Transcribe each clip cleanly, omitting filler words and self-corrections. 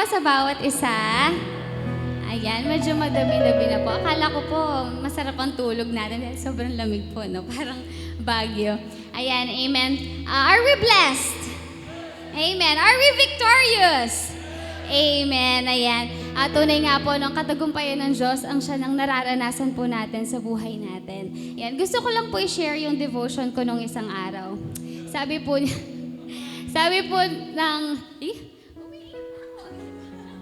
sa bawat isa. Ayan, medyo madami-dami na po. Akala ko po, masarap ang tulog natin dahil sobrang lamig po, no? Parang Baguio. Ayan, amen. Are we blessed? Amen. Are we victorious? Amen. Ayan. Tunay nga po, ng katagumpayan ng Diyos, ang siya nang nararanasan po natin sa buhay natin. Ayan. Gusto ko lang po i-share yung devotion ko nung isang araw. Sabi po ng...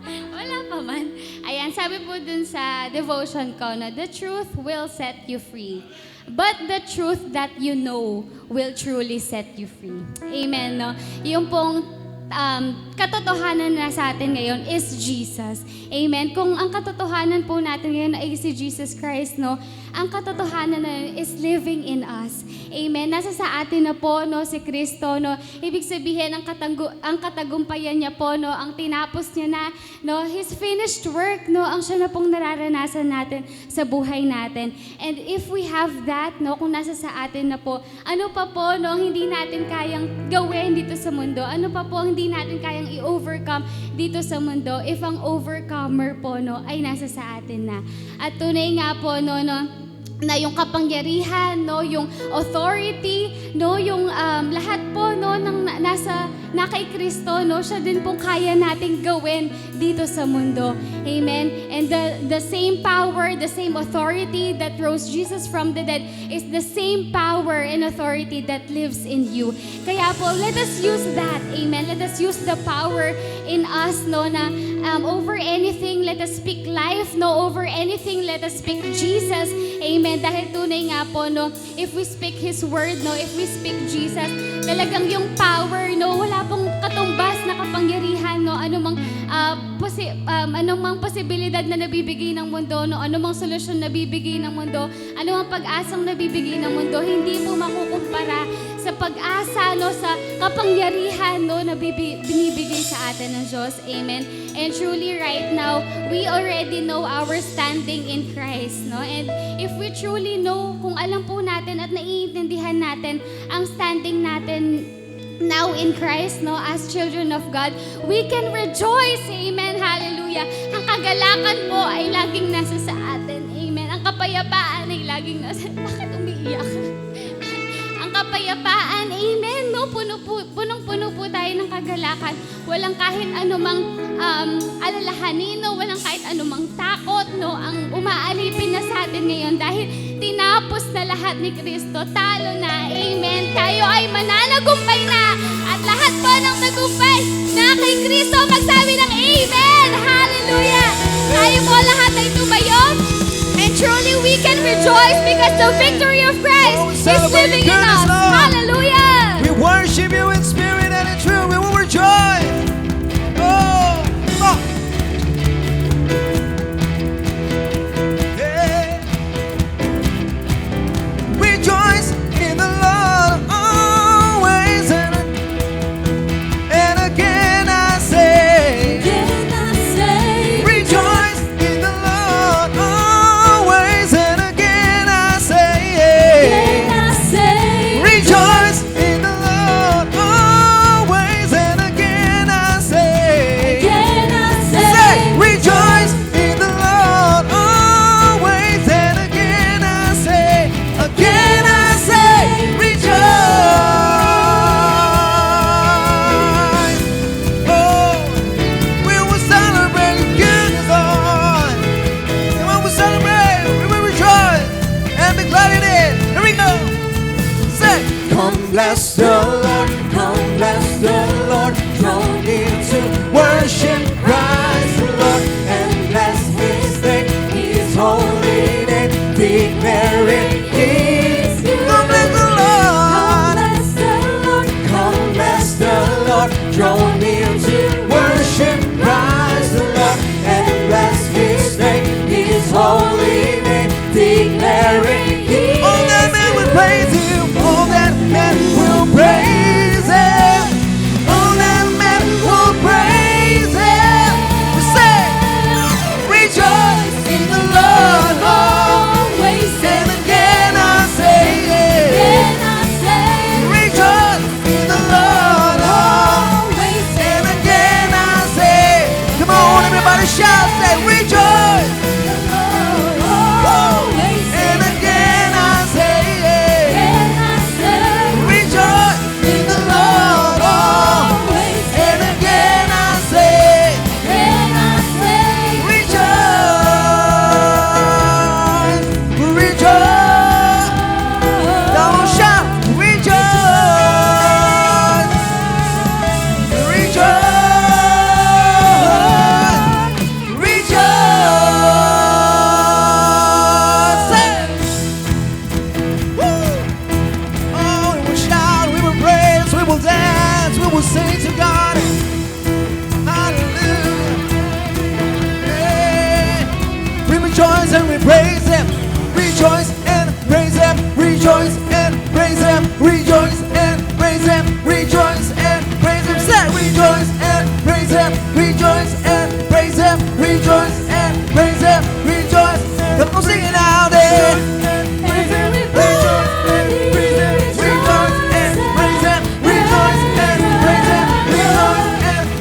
Wala pa man. Ayan, sabi po dun sa devotion ko na the truth will set you free. But the truth that you know will truly set you free. Amen, no? Yung pong katotohanan na sa atin ngayon is Jesus. Amen. Kung ang katotohanan po natin ngayon ay si Jesus Christ, no? Ang katotohanan na yun is living in us. Amen. Nasa sa atin na po, no, si Kristo, no? Ibig sabihin, ang katagumpayan niya po, no? Ang tinapos niya na, no? His finished work, no? Ang siya na pong nararanasan natin sa buhay natin. And if we have that, no? Kung nasa sa atin na po, ano pa po, no? Hindi natin kayang gawin dito sa mundo? Ano pa po hindi natin kayang i-overcome dito sa mundo if ang overcomer po, no, ay nasa sa atin na. At tunay nga po, no, na yung kapangyarihan, no, yung authority, no, yung lahat po, no, na kay Kristo, no, siya din pong kaya nating gawin dito sa mundo. Amen. And the same power, the same authority that rose Jesus from the dead is the same power and authority that lives in you. Kaya po, let us use that. Amen. Let us use the power in us, no, na over anything, let us speak life, no, over anything, let us speak Jesus. Amen. Dahil tunay nga po, no, if we speak His word, no, if we speak Jesus, talagang yung power, no, wala pong katumbas na kapangyarihan, no, anumang posibilidad na nabibigay ng mundo, no, anumang solusyon na bibigay ng mundo, anumang pag-asang nabibigay ng mundo, hindi po makukumpara sa pag-asa, no, sa kapangyarihan, no, na binibigay sa atin ng Diyos. Amen. And truly right now, we already know our standing in Christ, no? And if we truly know, kung alam po natin at naiintindihan natin ang standing natin now in Christ, no, as children of God, we can rejoice. Amen. Hallelujah. Ang kagalakan po ay laging nasa sa atin. Amen. Ang kapayapaan ay laging nasa... Bakit umiiyak? Ang kapayapaan, amen, no? Punong-puno po tayo ng kagalakan. Walang kahit anumang alalahanin, no? Walang kahit anumang takot, no? Ang umaalipin na sa atin ngayon dahil tinapos na lahat ni Kristo. Talo na, amen. Tayo ay mananagumpay na. At lahat po ng tagumpay na kay Kristo, magsabi ng amen. Hallelujah. Tayo po lahat ay tumayo. And truly we can rejoice because the victory of Christ is living in us. Hallelujah. We worship you in spirit and in truth. We will rejoice. Oh, oh. Yeah. Rejoice in the Lord always. And again I say, rejoice in the Lord always. And again I say, rejoice in the Lord always. And again I say, say, rejoice in the Lord always. And again I say, rejoice. Oh, we will celebrate the goodness of God. And when we celebrate, we will rejoice and be glad in it. Here we go. Say, come bless the Lord, come bless the Lord. Draw near to worship Christ the Lord and bless His name, His holy name, declaring His good. Come bless the Lord, come bless the Lord. Draw near to worship Christ the Lord and bless His name, His holy name, declaring His. All that men will praise Him, all that men will praise Him, all that men will praise Him. We say, rejoice in the Lord always. And again I say, rejoice in the Lord always. And again I say, come on. rejoice and we praise Him. Rejoice and praise Him. Rejoice and praise Him. Rejoice and praise Him. Rejoice and praise Him. Say rejoice and praise Him. Rejoice and praise Him. Rejoice and praise Him. Rejoice. Come on, sing it out there. Rejoice and praise Him. Rejoice and praise Him. Rejoice and praise Him. Rejoice and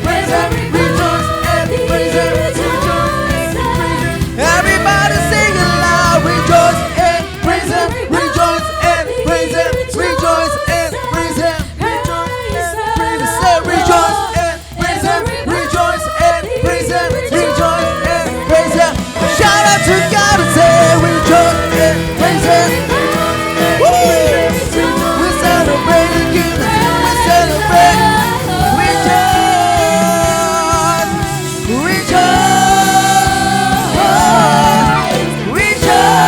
praise Him. Rejoice and praise Him. Everybody sing it loud. Rejoice and praise Him. Rejoice and praise Him. Rejoice and praise Him. Rejoice and praise Him. Say rejoice and praise Him. Rejoice and praise Him. Rejoice and praise Him. Shout out to God and say rejoice and praise Him. Woo! We celebrate again. We celebrate. Rejoice. Rejoice. Rejoice.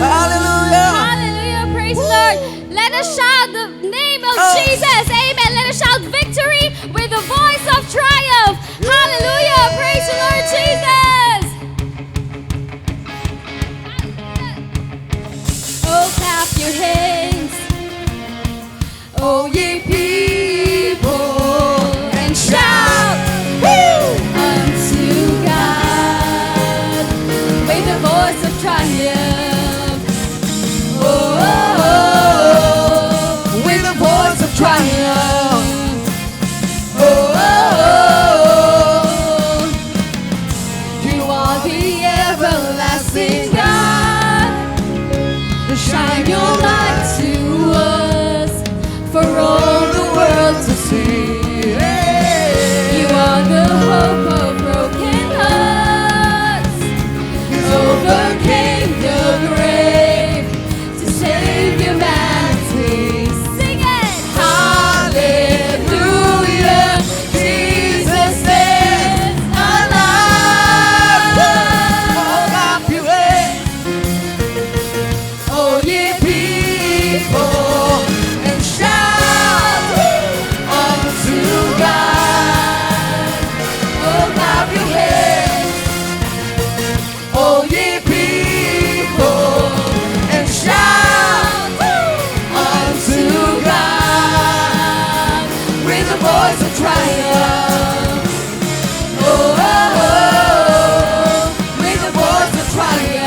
Hallelujah. Hallelujah, praise the Lord. Let us shout the name of Jesus. Amen. Let us shout victory with the voice of triumph. Hallelujah, praise the Lord Jesus. Oh, clap your hands, oh ye people, and shout unto God with the voice of triumph. With the voice of triumph. You are the everlasting God. Shine your light to us for all the world to see. You are the hope of broken hearts. You overcame the grave to save humanity. Sing it! Hallelujah! Jesus is alive! Clap your hands. Oh, ye people, and shout unto God. Oh, clap your hands. Oh, ye people, and shout unto God with a voice of triumph. Oh, with a voice of triumph.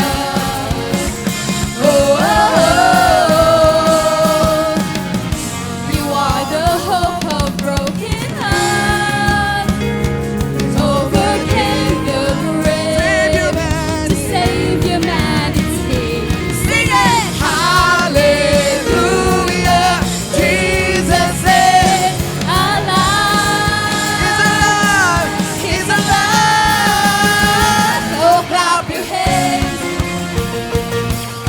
You are the hope of broken hearts. Overcame the grave to save humanity. Sing it! Hallelujah! Jesus is alive! He's alive! Oh, clap your hands!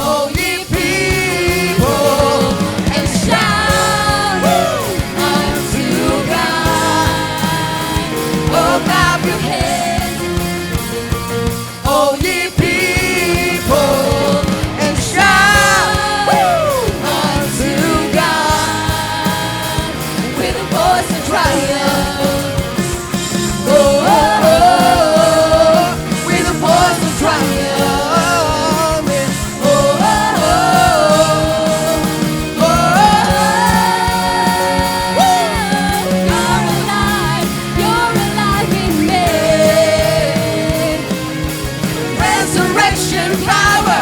Oh, ye people, and shout unto God. Oh, clap your hands. Oh, ye people, and shout unto God with a voice of triumph. With a voice of triumph. You're alive in me. Resurrection power.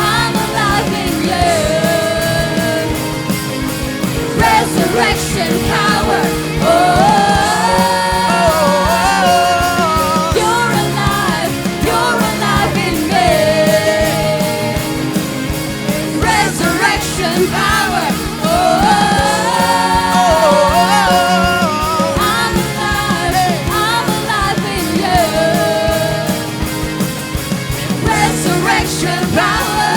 I'm alive in you. Resurrection power. You're alive in me. Resurrection power. I'm alive in you. Resurrection power.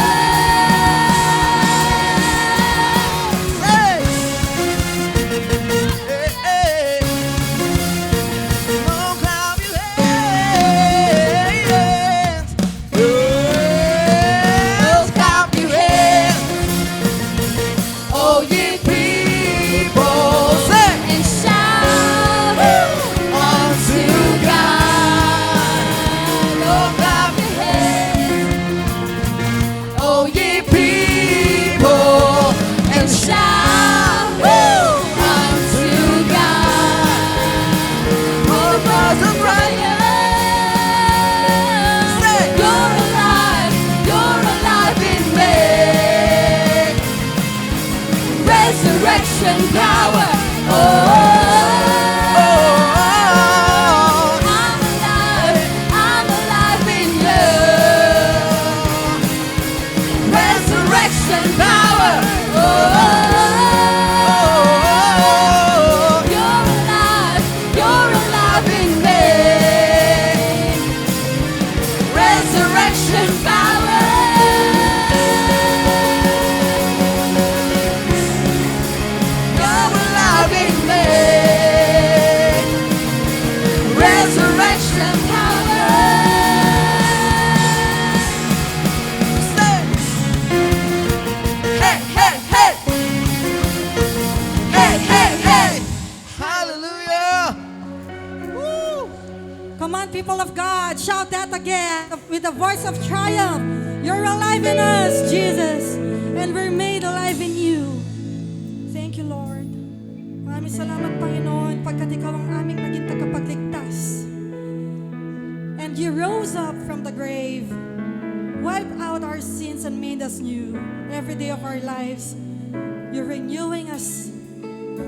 Hey! power. Oh, I'm alive in love. Resurrection power. Oh, you're alive in me. Resurrection power. You're alive in me. Resurrection power. Say, hey, hey, hey. Hey, hey, hey. Hallelujah. Woo. Come on, people of God, shout that again with a voice of triumph. You're alive in us, Jesus, and we're made alive in you. Thank you, Lord. Maraming salamat, Panginoon, pagkat ikaw ang aming naging tagapagligtas. And you rose up from the grave, wiped out our sins and made us new. Every day of our lives, you're renewing us.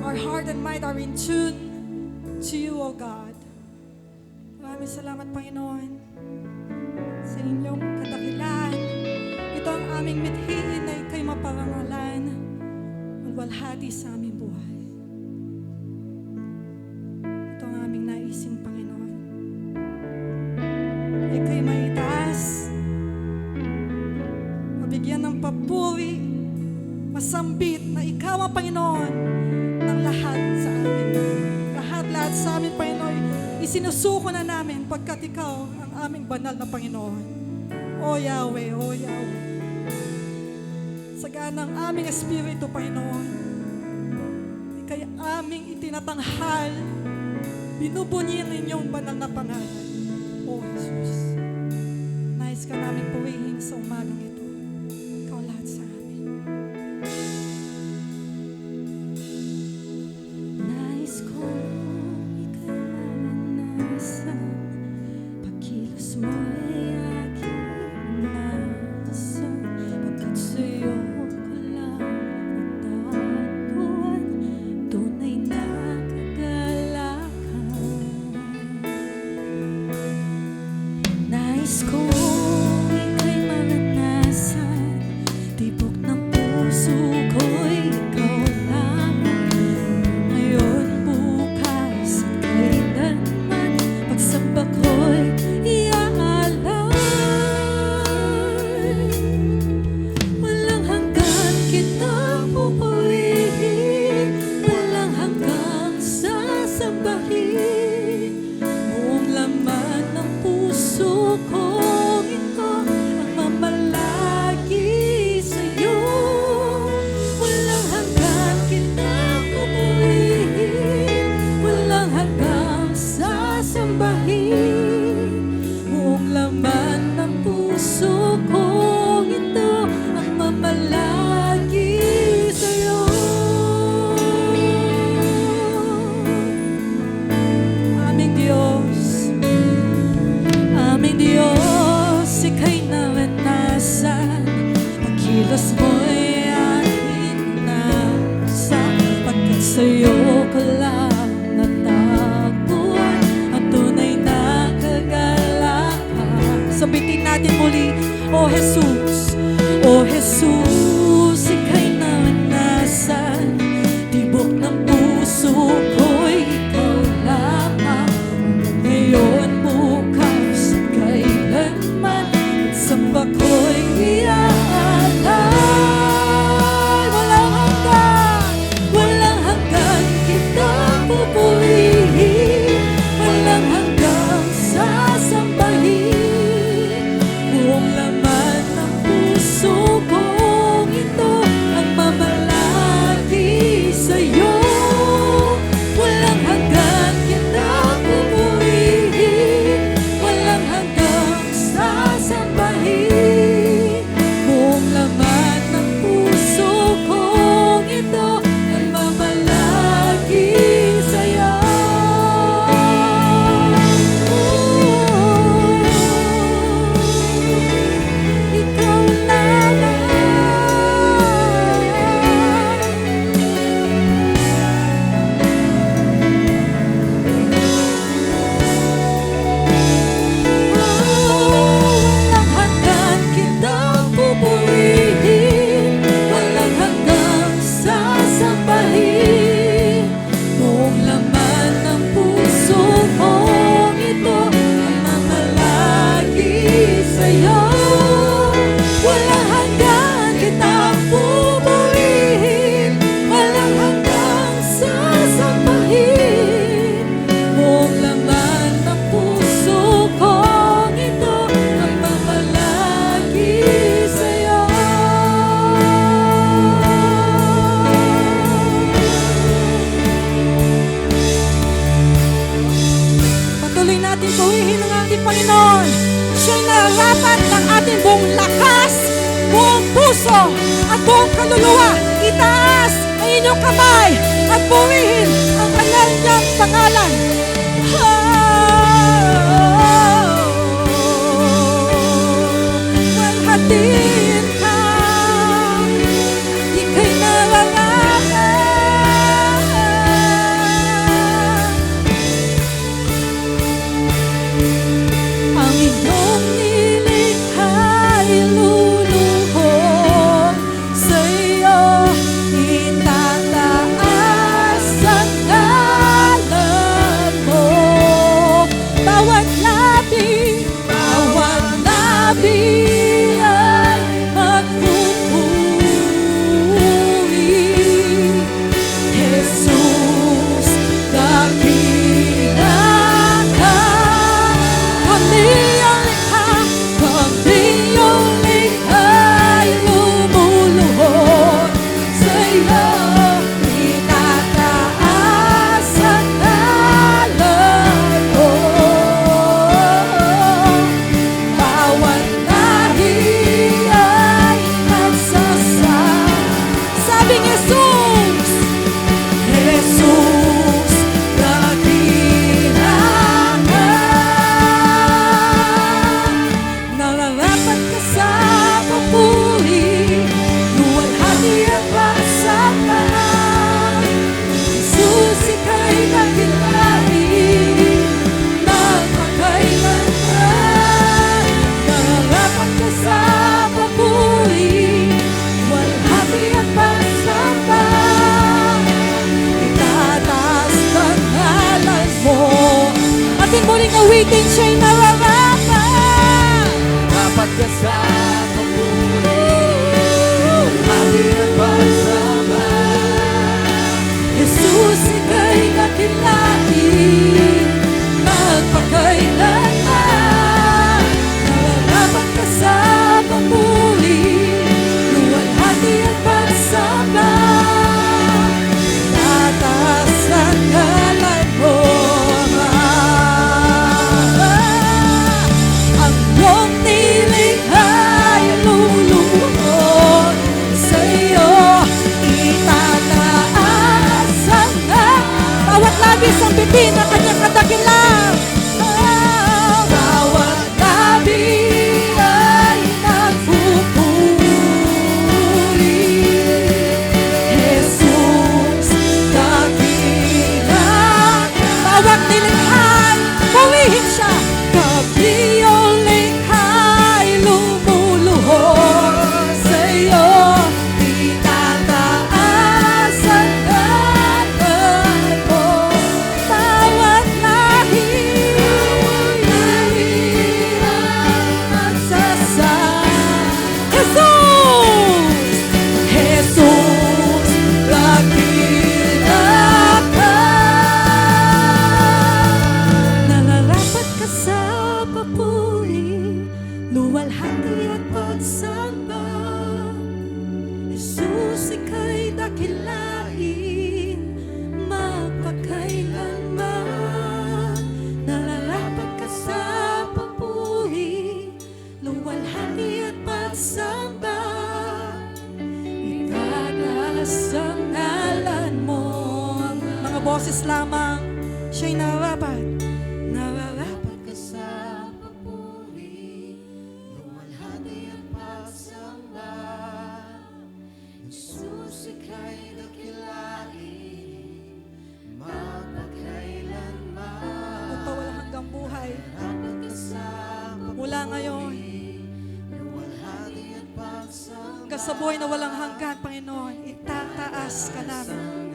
Our heart and mind are in tune to you, O God. Maraming salamat, Panginoon, sa inyong kadakilaan. Ito ang aming mithiin na ikay maparangalan, malwalhati sa aming buhay. Ito ang aming naisin, Panginoon. Ikay maitaas, mabigyan ng papuri, masambit na ikaw ang Panginoon ng lahat sa amin. Lahat sa amin, Panginoon, isinusuko na namin pagkat ikaw ang aming banal na Panginoon. O Yahweh, O Yahweh. Sagaan ng aming espiritu, Panginoon. Ika'y aming itinatanghal. Binubunyi ang inyong banal na pangalan. O Jesus. Nais ka namin purihin sa umagang ito. Ikaw lahat sa amin. Nais ko ika'y maranasan. Pagkilos mo ay aking nasa. Pagkat sa'yo ko lang natatuan. Tunay na kagalakan. Nais ko ika'y maranasan. Tibok ng puso ko'y ikaw lamang. Ngayon, bukas, at kailanman, pagsamba ko'y iaalay. Walang hanggan kitang pupurihin, walang hanggang sasambahin. Buong laman ng puso ko, ito ang mamalagi sa'yo. Walang hanggan kitang pupurihin, walang hanggang sasambahin. Buong laman ng puso ko, ito ang mamalagi sa'yo. Aming Diyos, ika'y naranasan. Pagkilos mo'y aking nasa. Pagkat sa'yo ko lang natagpuan ang tunay na kagalakan. Sabitin natin muli, O Jesus, O Jesus, ika'y naranasan. Tibok ng puso ko'y ikaw lamang. Ngayon, bukas, at kailanman, pagsamba ko'y iaalay. Walang hanggan kitang pupurihin, walang hanggang sasambahin. Buong laman ng puso ko, purihin ng ating Panginoon. Siya'y nararapat ng ating buong lakas, buong puso, at buong kaluluwa. Itaas ang inyong kamay at purihin ang kanyang pangalan. Walhatiin ka, ika'y nararapat. Ang inyong nilikha'y luluhod sa iyo, itataas ang ngalan mo. Bawat labi ay magpupuri. Jesus, dakila ka. Kami ang likha'y lumuluhod sa iyo, itataas ang ngalan mo. Bawat lahi ay magsasabing Jesus, Jesus, dakila ka. Nararapat ka sa papuri, luwalhati at pagsamba. Jesus, ika'y dakilain, magpakailanman. Nararapat ka sa papuri, luwalhati at pagsamba. Itataas ang ngalan mo. Ating muling awitin, siya'y nararapat. Dapat ka sa papuri, hati at pagsamba. Jesus, ika'y dakilain, magpakailanman. Nararapat ka sa papuri, luwalhati at pagsamba. Tataas ang ngalan mo. Ang iyong nilikha'y luluhod sa iyo, itataas ang bawat labis ang bitin ng kanyang kadakilang. Bawat labi ay nagpupuri. Jesus, dakila ka. Bawat nilikha'n, purihin siya. Kami ang likha'y lumuluhod sa iyo, itataas ang ngalan mo. Bawat lahi ay magsasabing Jesus, Jesus, dakila ka. Nararapat ka sa papuri, luwalhati at pagsamba. Jesus, ika'y dakilain, magpakailanman. Nararapat ka sa papuri, luwalhati at pagsamba. Itataas ang ngalan mo. Mga boses lamang, siya'y nararapat. Nararapat ka sa papuri, luwalhati at pagsamba. Jesus, ika'y dakilain, magpakailanman. Magpawalang hanggang buhay. Mula ngayon, hanggang sa buhay na walang hanggan, Panginoon, itataas ka namin.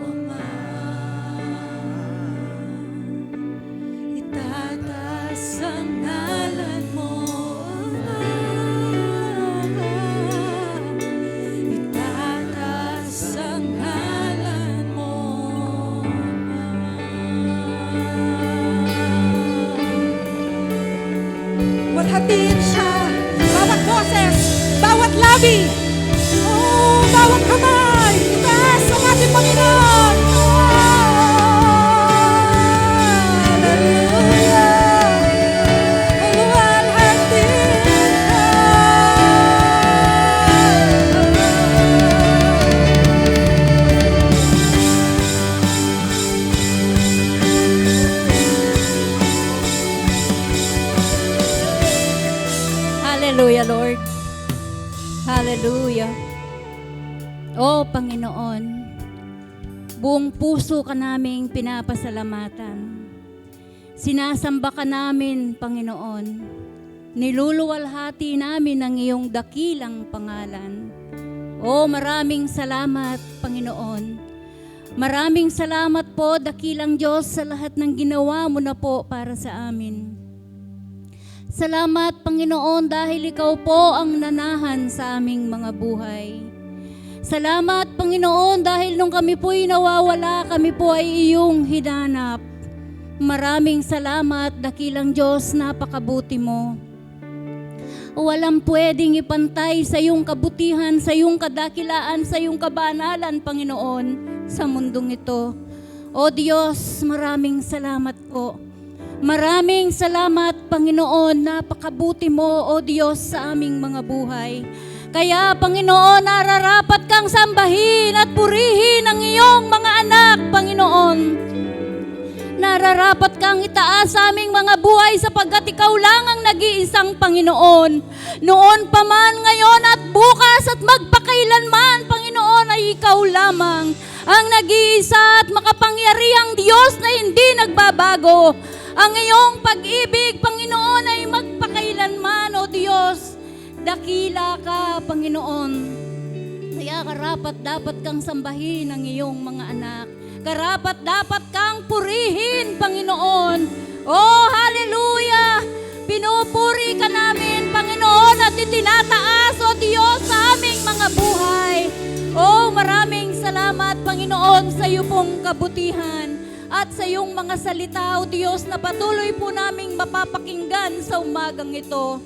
Ama. Itataas ang ngalan mo, Ama. Itataas ang ngalan mo, Ama. Walhatiin siya. Bawat boses, bawat labi, bawat kamay, itaas ang ating Panginoon. Hallelujah. O Panginoon, buong puso ka naming pinapasalamatan. Sinasamba ka namin, Panginoon. Niluluwalhati namin ang iyong dakilang pangalan. O maraming salamat, Panginoon. Maraming salamat po, dakilang Diyos, sa lahat ng ginawa mo na po para sa amin. Salamat, Panginoon, dahil ikaw po ang nanahan sa aming mga buhay. Salamat, Panginoon, dahil nung kami po'y nawawala, kami po ay iyong hinanap. Maraming salamat, dakilang Diyos, napakabuti mo. Walang pwedeng ipantay sa iyong kabutihan, sa iyong kadakilaan, sa iyong kabanalan, Panginoon, sa mundong ito. O Diyos, maraming salamat po. Maraming salamat, Panginoon, napakabuti mo, O Diyos, sa aming mga buhay. Kaya, Panginoon, nararapat kang sambahin at purihin ang iyong mga anak, Panginoon. Nararapat kang itaas sa aming mga buhay sapagkat ikaw lang ang nag-iisang Panginoon. Noon pa man, ngayon at bukas at magpakailanman, Panginoon, ay ikaw lamang ang nag-iisa at makapangyarihang Diyos na hindi nagbabago. Ang iyong pag-ibig, Panginoon, ay magpakailanman, O Diyos. Dakila ka, Panginoon. Kaya karapat dapat kang sambahin ang iyong mga anak. Karapat dapat kang purihin, Panginoon. Oh, hallelujah! Pinupuri ka namin, Panginoon, at itinataas, O Diyos, sa aming mga buhay. Oh, maraming salamat, Panginoon, sa iyo pong kabutihan at sa iyong mga salita, O Diyos, na patuloy po naming mapapakinggan sa umagang ito.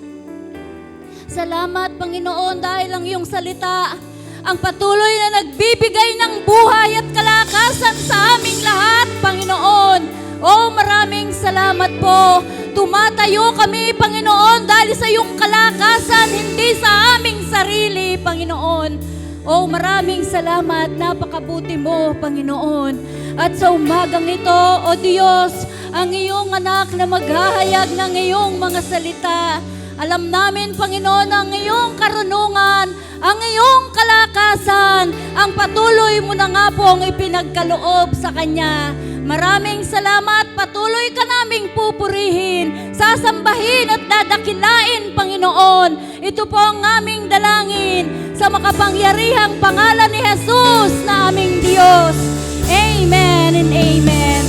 Salamat, Panginoon, dahil ang iyong salita ang patuloy na nagbibigay ng buhay at kalakasan sa aming lahat, Panginoon. Oh, maraming salamat po. Tumatayo kami, Panginoon, dahil sa iyong kalakasan, hindi sa aming sarili, Panginoon. Oh, maraming salamat. Napakabuti mo, Panginoon. At sa umagang ito, O Diyos, ang iyong anak na maghahayag ng iyong mga salita. Alam namin, Panginoon, ang iyong karunungan, ang iyong kalakasan, ang patuloy mo na nga pong ipinagkaloob sa Kanya. Maraming salamat, patuloy ka naming pupurihin, sasambahin at dadakilain, Panginoon. Ito po ang aming dalangin sa makapangyarihang pangalan ni Jesus na aming Diyos. Amen and amen.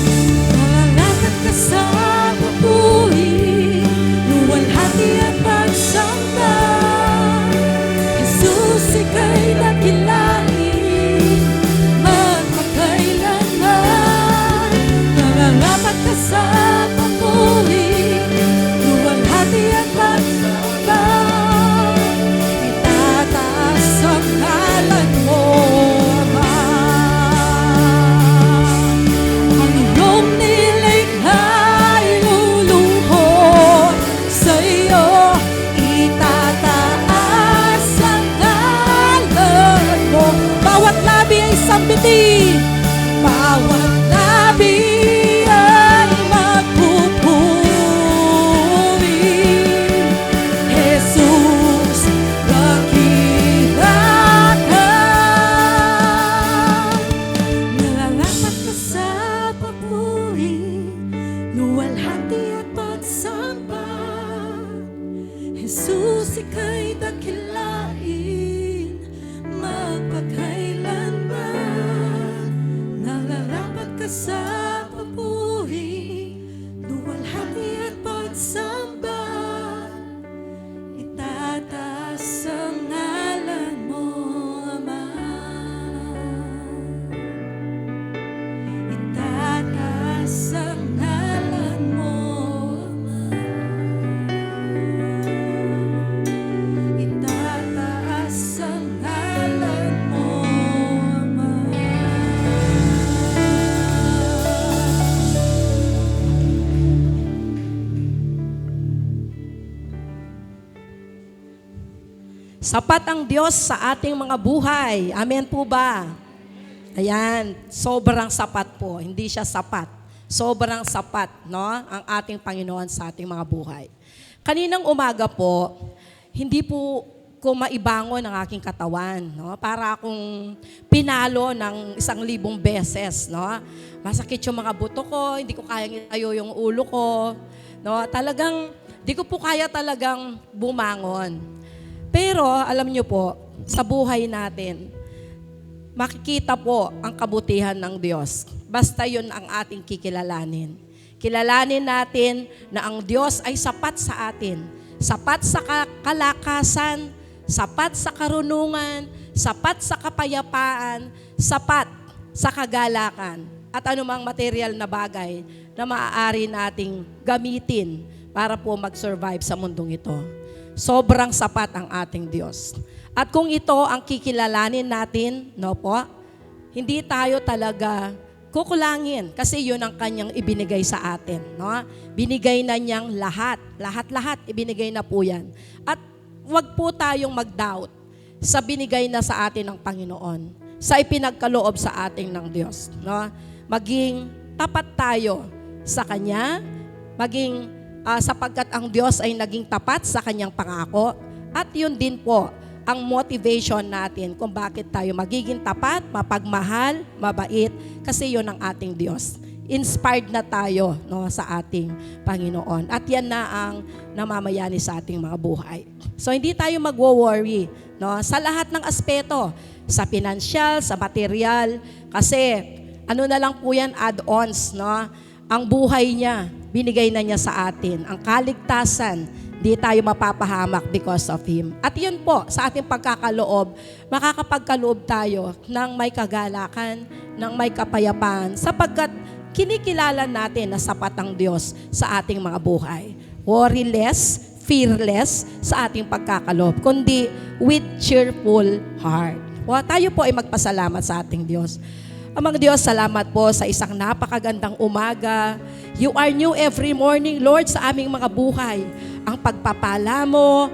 Nalalakat ka sa papuri, luwalhati at pagsamba. Jesus, ika'y dakilain, magpakailanman. Nalalakat ka sa papuri, luwalhati at pagsamba. Itataas ang ngalan mo, Ama. Ang iyong nilikha'y luluhod sa iyo. Itataas ang ngalan mo. Bawat labi ay sambitin, bawat labi ay magpupuri. Jesus, dakila ka. Nalalapat ka sa papuri, luwalhati at pagsamba. Jesus, ika'y dakilain, magpakailanman. Nalalapat ka sa papuri, luwalhati at pagsamba. Itataas ang ngalan mo, Ama. Itataas ang ngalan mo, Ama. Itataas ang ngalan mo, Ama. Sapat ang Diyos sa ating mga buhay. Amen po ba? Ayan, sobrang sapat po. Hindi siya sapat. Sobrang sapat, no? Ang ating Panginoon sa ating mga buhay. Kaninang umaga po, hindi po ko maibangon ang aking katawan, no? Para akong pinalo ng 1,000 beses, no? Masakit yung mga buto ko, hindi ko kayang itayo yung ulo ko, no? Talagang, di ko po kaya talagang bumangon. Pero, alam niyo po, sa buhay natin, makikita po ang kabutihan ng Diyos. Basta yun ang ating kikilalanin. Kilalanin natin na ang Diyos ay sapat sa atin. Sapat sa kalakasan, sapat sa karunungan, sapat sa kapayapaan, sapat sa kagalakan, at anumang material na bagay na maaari nating gamitin para po mag-survive sa mundong ito. Sobrang sapat ang ating Diyos. At kung ito ang kikilalanin natin, no po, hindi tayo talaga kukulangin kasi yun ang kanyang ibinigay sa atin. No? Binigay na niyang lahat. Lahat-lahat ibinigay na po yan. At wag po tayong mag-doubt sa binigay na sa atin ng Panginoon, sa ipinagkaloob sa ating ng Diyos. No? Maging tapat tayo sa Kanya, maging sapagkat ang Diyos ay naging tapat sa Kanyang pangako, at yun din po ang motivation natin kung bakit tayo magiging tapat, mapagmahal, mabait, kasi yun ang ating Diyos. Inspired na tayo, no, sa ating Panginoon. At yan na ang namamayani sa ating mga buhay. So hindi tayo magwo-worry, no, sa lahat ng aspeto, sa financial, sa material, kasi ano na lang po yan, add-ons, no? Ang buhay niya, binigay na niya sa atin. Ang kaligtasan, di tayo mapapahamak because of Him. At yun po, sa ating pagkakaloob, makakapagkaloob tayo ng may kagalakan, ng may kapayapaan, sapagkat kinikilala natin na sapat ang Diyos sa ating mga buhay. Worryless, fearless sa ating pagkakaloob, kundi with cheerful heart. Tayo po ay magpasalamat sa ating Diyos. Amang Diyos, salamat po sa isang napakagandang umaga. You are new every morning, Lord, sa aming mga buhay. Ang pagpapala mo,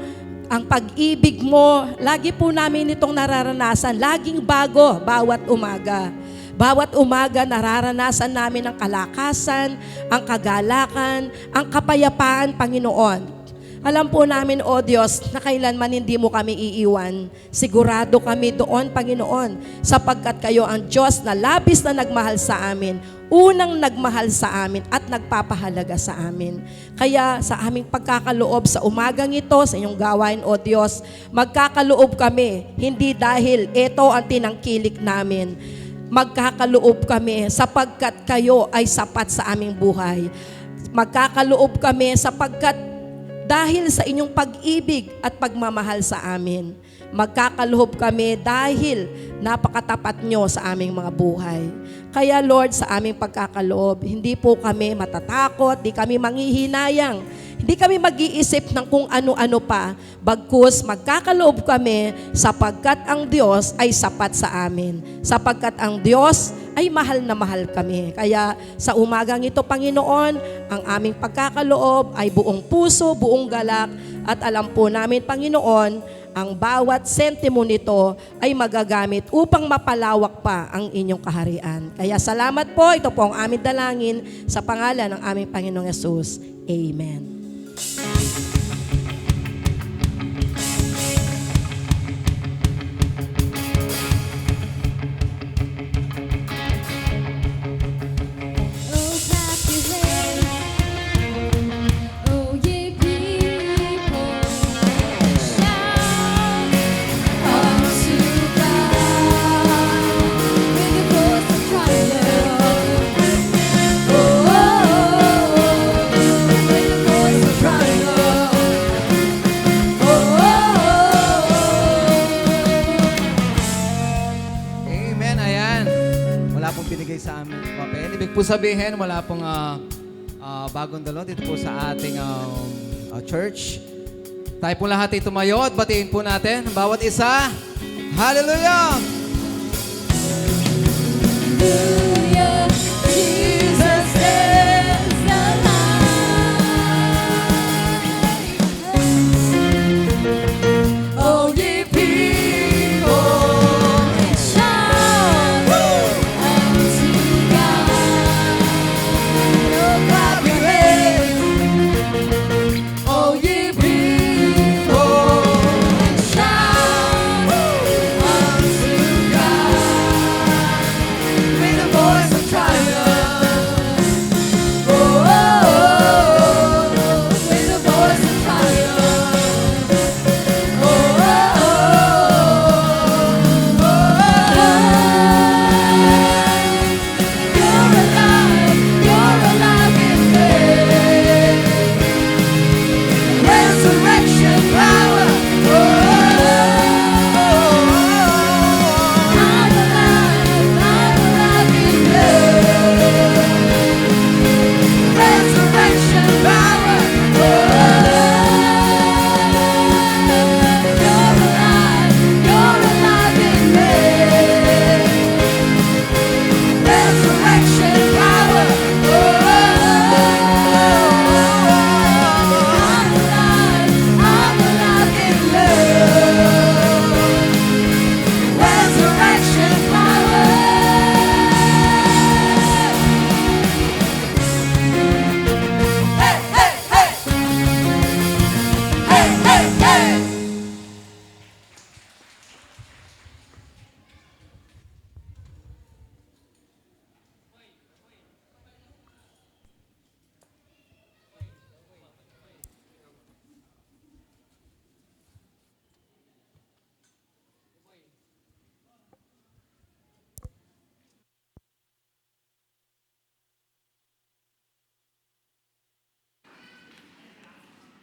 ang pag-ibig mo, lagi po namin itong nararanasan. Laging bago, bawat umaga. Bawat umaga, nararanasan namin ang kalakasan, ang kagalakan, ang kapayapaan, Panginoon. Alam po namin, O Diyos, na kailanman hindi mo kami iiwan. Sigurado kami doon, Panginoon, sapagkat kayo ang Diyos na labis na nagmahal sa amin, unang nagmahal sa amin at nagpapahalaga sa amin. Kaya sa aming pagkakaloob sa umagang ito, sa inyong gawain, O Diyos, magkakaloob kami, hindi dahil ito ang tinangkilik namin. Magkakaloob kami sapagkat kayo ay sapat sa aming buhay. Magkakaloob kami sapagkat dahil sa inyong pag-ibig at pagmamahal sa amin. Magkakaloob kami dahil napakatapat nyo sa aming mga buhay. Kaya Lord, sa aming pagkakaloob, hindi po kami matatakot, hindi kami manghihinayang, hindi kami mag-iisip ng kung ano-ano pa, bagkus magkakaloob kami sapagkat ang Diyos ay sapat sa amin. Sapagkat ang Diyos ay mahal na mahal kami. Kaya sa umagang ito, Panginoon, ang aming pagkakaloob ay buong puso, buong galak, at alam po namin, Panginoon, ang bawat sentimo nito ay magagamit upang mapalawak pa ang inyong kaharian. Kaya salamat po, ito po ang aming dalangin sa pangalan ng aming Panginoong Yesus. Amen. Oh, clap your hands. Oh, ye people. Shout unto God with the voice of triumph. Oh, with the voice of triumph. Amen, ayan. Wala pong binigay sa amin papel. Ibig po sabihin, wala pong bagong dalo dito po sa ating church. Tayo po lahat ay tumayo at batiin po natin ang bawat isa. Hallelujah! Hallelujah, Jesus is alive. Oh, ye people, shout unto God. Oh, clap your hands. Oh, ye people, shout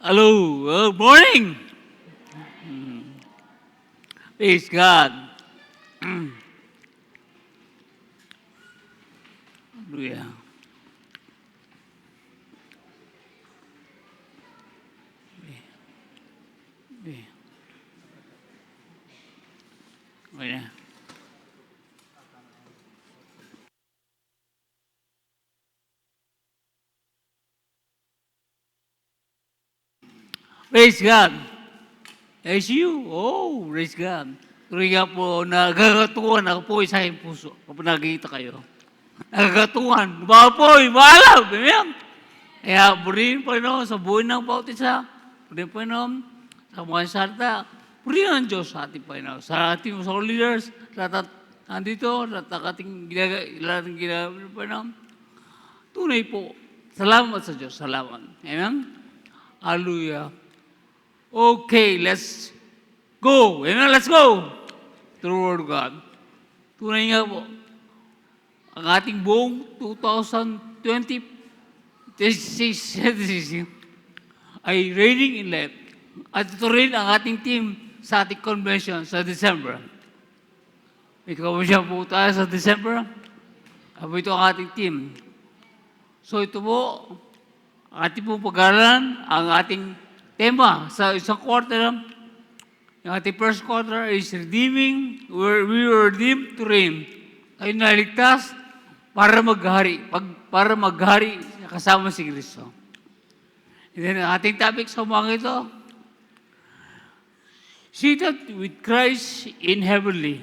Hello, good morning. Praise God. Hallelujah. Ayan. Praise God. As you, oh, praise God. Tuloy nga po, nagagatuan ako po sa aking puso kapag nakikita kayo. Nagagatuan, mapoy, maalam, amen. Kaya purihin po Panginoon sa buhay ng bautisa, purihin po Panginoon sa mga salita, purihin ang Diyos sa ating Panginoon, sa ating mga leaders, sa lahat nandito, sa ating ginagawa, Panginoon. Tunay po, salamat sa Diyos, salamat. Amen. Hallelujah. Okay, let's go. Amen, let's go. To the Word of God. Tunay nga po, ang ating buong 2020 ay reigning in life. At ito rin ang ating team sa ating convention sa December. May convention po tayo sa December. Ito ang ating team. So ito po, ating po pag-aralan ang ating tema sa isang quarter. Yung ating first quarter is redeeming, where we were redeemed to reign. Tayo naligtas para maghari, para maghari kasama si Kristo. And then ang ating topic sa umaga ito, seated with Christ in heavenly.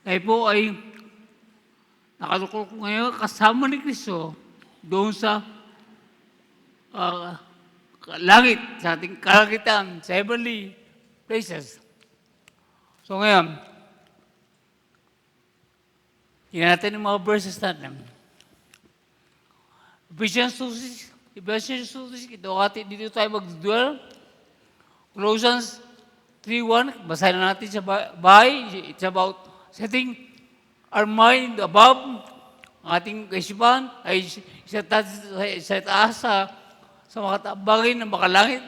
Tayo po ay nakatukol ko ngayon kasama ni Kristo doon sa langit, sa ating kalangitan, sa heavenly places. So ngayon, tingnan natin yung mga verses natin. Ephesians 2:6, dito tayo mag-dwell. Colossians 3:1, basahin na natin sa bahay. It's about setting our mind above. Ang ating kaisipan ay sa taas sa mga bagay ng makalangit.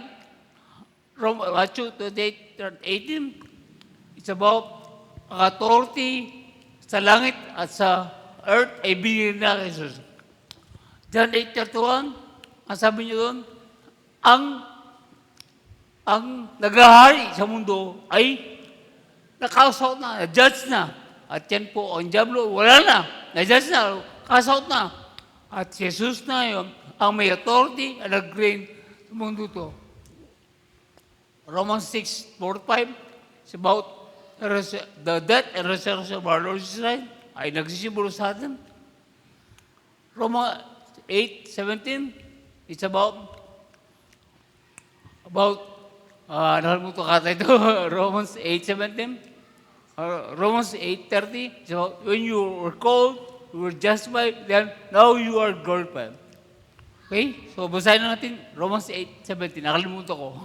Matthew 28:18, it's about ang authority sa langit at sa earth ay binigyan na kay Jesus. John 8:31, ang sabi niyo doon, ang naghahari sa mundo ay nakausap na, na-judge na. At yan po, ang Diablo, wala na, na-judge na, kausap na. At Jesus na yun, ang may authority at nag-reign sa mundo to. Romans 6:45, it's about the death and resurrection of our Lord Jesus Christ ay nagsisimbolo sa atin. Romans 8:17, it's about nakalimutan ka ito, Romans 8:17. Romans 8:30, it's about when you were called, you were justified, then now you are glorified. Okay? So, basahin na natin Romans 8:17. Nakalimutan ko.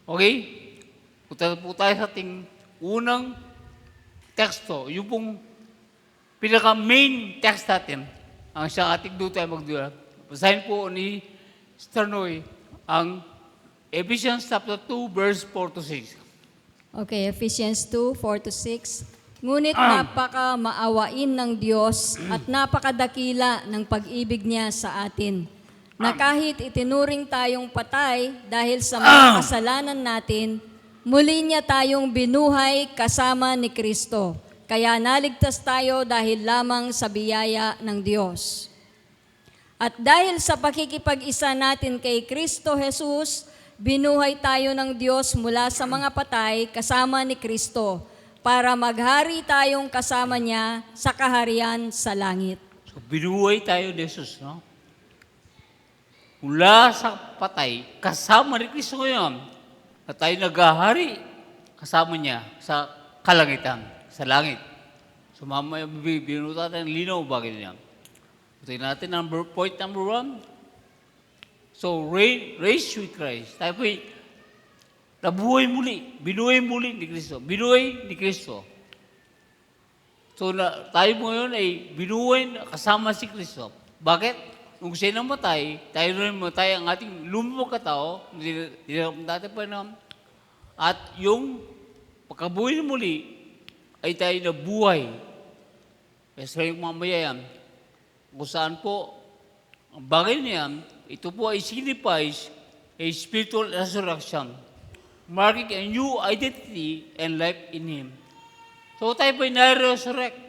Okay? Punta po tayo sa ating unang teksto. Yung pong pinaka-main text natin. Ang siyang ating doon tayo magdula. Basahin po ni Sternoy ang Ephesians chapter 2, verse 4-6. Okay, Ephesians 2:4-6. Ngunit napaka-maawain ng Diyos at napakadakila ng pag-ibig niya sa atin, na kahit itinuring tayong patay dahil sa mga kasalanan natin, muli niya tayong binuhay kasama ni Kristo. Kaya naligtas tayo dahil lamang sa biyaya ng Diyos. At dahil sa pakikipag-isa natin kay Kristo Jesus, binuhay tayo ng Diyos mula sa mga patay kasama ni Kristo, para maghari tayong kasama niya sa kaharian sa langit. So, binuhay tayo ni Jesus, no? Mula sa patay, kasama ni Kristo ngayon, na tayo naghahari kasama niya sa kalangitan, sa langit. So, mamaya binuta natin linaw bagay niya. Ito natin point number 1. So, raised with Christ. Tayo po'y nabuhay muli. Binuhay muli ni Kristo. Binuhay ni Kristo. So, tayo mo ngayon ay binuhay kasama si Kristo. Bakit? nung siya namatay, tayo rin matay ang ating lumang katao, natin pa na, at yung pagkabuhay muli, ay tayo nabuhay. Kaya yung mamaya yan, kung saan po, ang bagay niyan, ito po ay signifies a spiritual resurrection, marking a new identity and life in Him. So tayo po ay na-resurrect.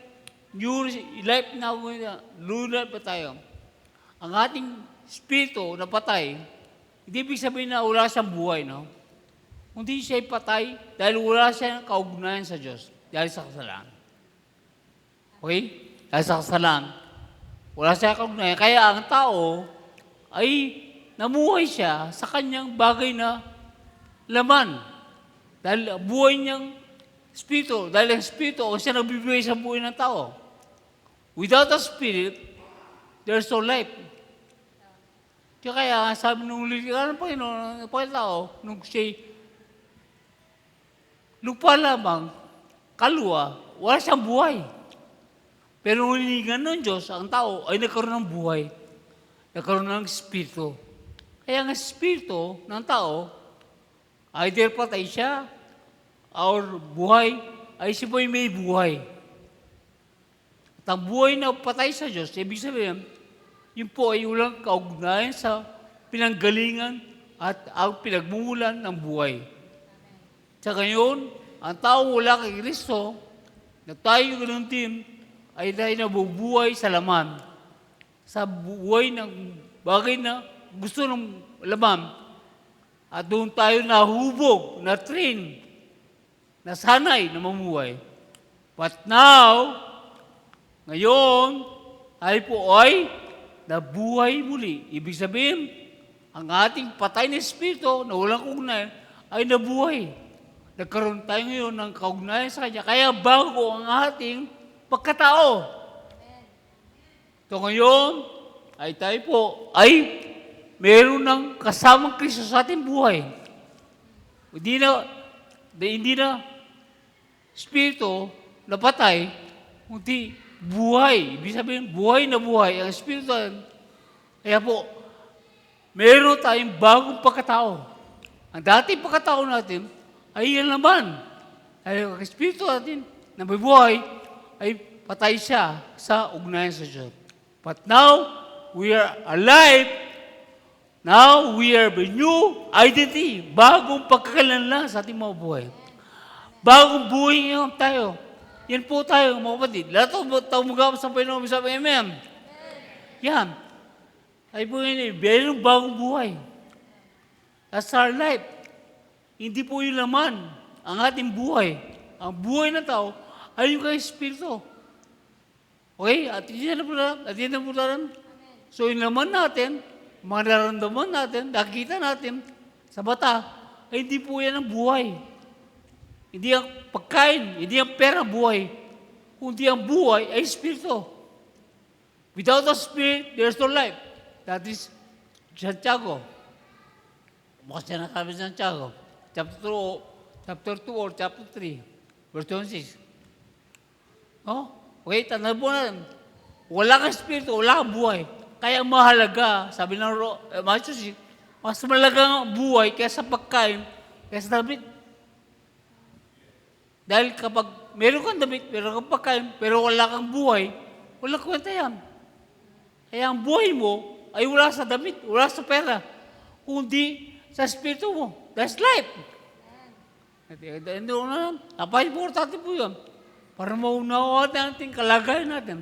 New life na, new life pa tayo. Ang ating spirito na patay, hindi ibig sabihin na wala siyang buhay, no? Hindi siya patay dahil wala siyang kaugnayan sa Diyos dahil sa kasalanan. Okay? Dahil sa kasalanan, wala siyang kaugnayan. Kaya ang tao ay namuhay siya sa kanyang bagay na laman. Dahil buhay niyang spirito, dahil ang spirito ang siya nagbibigay sa buhay ng tao. Without the spirit, there's no life. Kaya sabi nung liligaran ng Panginoon, ng tao, nung siya lupa lamang, kalwa, wala siyang buhay. Pero nung liligan ng Diyos, ang tao ay nagkaroon ng buhay. Nagkaroon ng spirito. Kaya ang spirito ng tao, either patay siya, or buhay, ay siya po'y may buhay. At ang buhay na patay sa Diyos, ibig sabihin, yun po ay walang kaugnayan sa pinanggalingan at ang pinagmumulan ng buhay. Sa ngayon, ang tao wala kay Kristo, na tayo ganun din, ay tayo nabubuhay sa laman. Sa buhay ng bagay na gusto ng laman. At doon tayo nahubog, na-train, nasanay na mamuhay. But now, ngayon, ay po ay nabuhay muli. Ibig sabihin, ang ating patay na espiritu na walang kaugnayan ay nabuhay. Nagkaroon tayo ngayon ng kaugnayan sa Kanya. Kaya bago ang ating pagkatao. So ngayon, ay tayo po ay meron ng kasamang Kristo sa ating buhay. Hindi na espiritu na patay, kundi buhay. Ibig sabihin, buhay na buhay. Ang espiritu, kaya po, meron tayong bagong pagkatao. Ang dating pagkatao natin ay yan naman. Ay ang espiritu natin na may buhay ay patay siya sa ugnayan sa Diyos. But now, we are alive. Now, we are a new identity. Bagong pagkakalanlan sa ating mga buhay. Bagong buhay ngayon tayo. Yan po tayo, mga kapatid. Lahat tayo magawap sa Panginoon, sabi, Amen. Yan. Ay po yun, meron bagong buhay. That's our life. Hindi po yung laman ang ating buhay. Ang buhay ng tao ay yung kay Espiritu. Okay? At yan na po natin. So yung laman natin, mga nararamdaman natin, nakikita natin sa mata, ay hindi po yan ang buhay. Hindi ang pagkain, hindi ang pera buhay. Kundi ang buhay ay Espiritu. Without the Spirit, there's no life. That is Santiago. Bukas siya nakabi sa Santiago. Chapter 2 or chapter 3, verse 26. Oh, okay, tanda po natin. Wala kang Espiritu, wala kang buhay. Kaya mahalaga, sabi ng Matthew 6, mas malaga ang buhay kaysa pagkain, kaysa damit. Dahil kapag meron kang damit, meron kang pagkain, pero wala kang buhay, wala kwenta yan. Kaya ang buhay mo ay wala sa damit, wala sa pera, kundi sa Espiritu mo. That's life. Napaka-importante po yun. Para maunawa natin, kalagayan natin.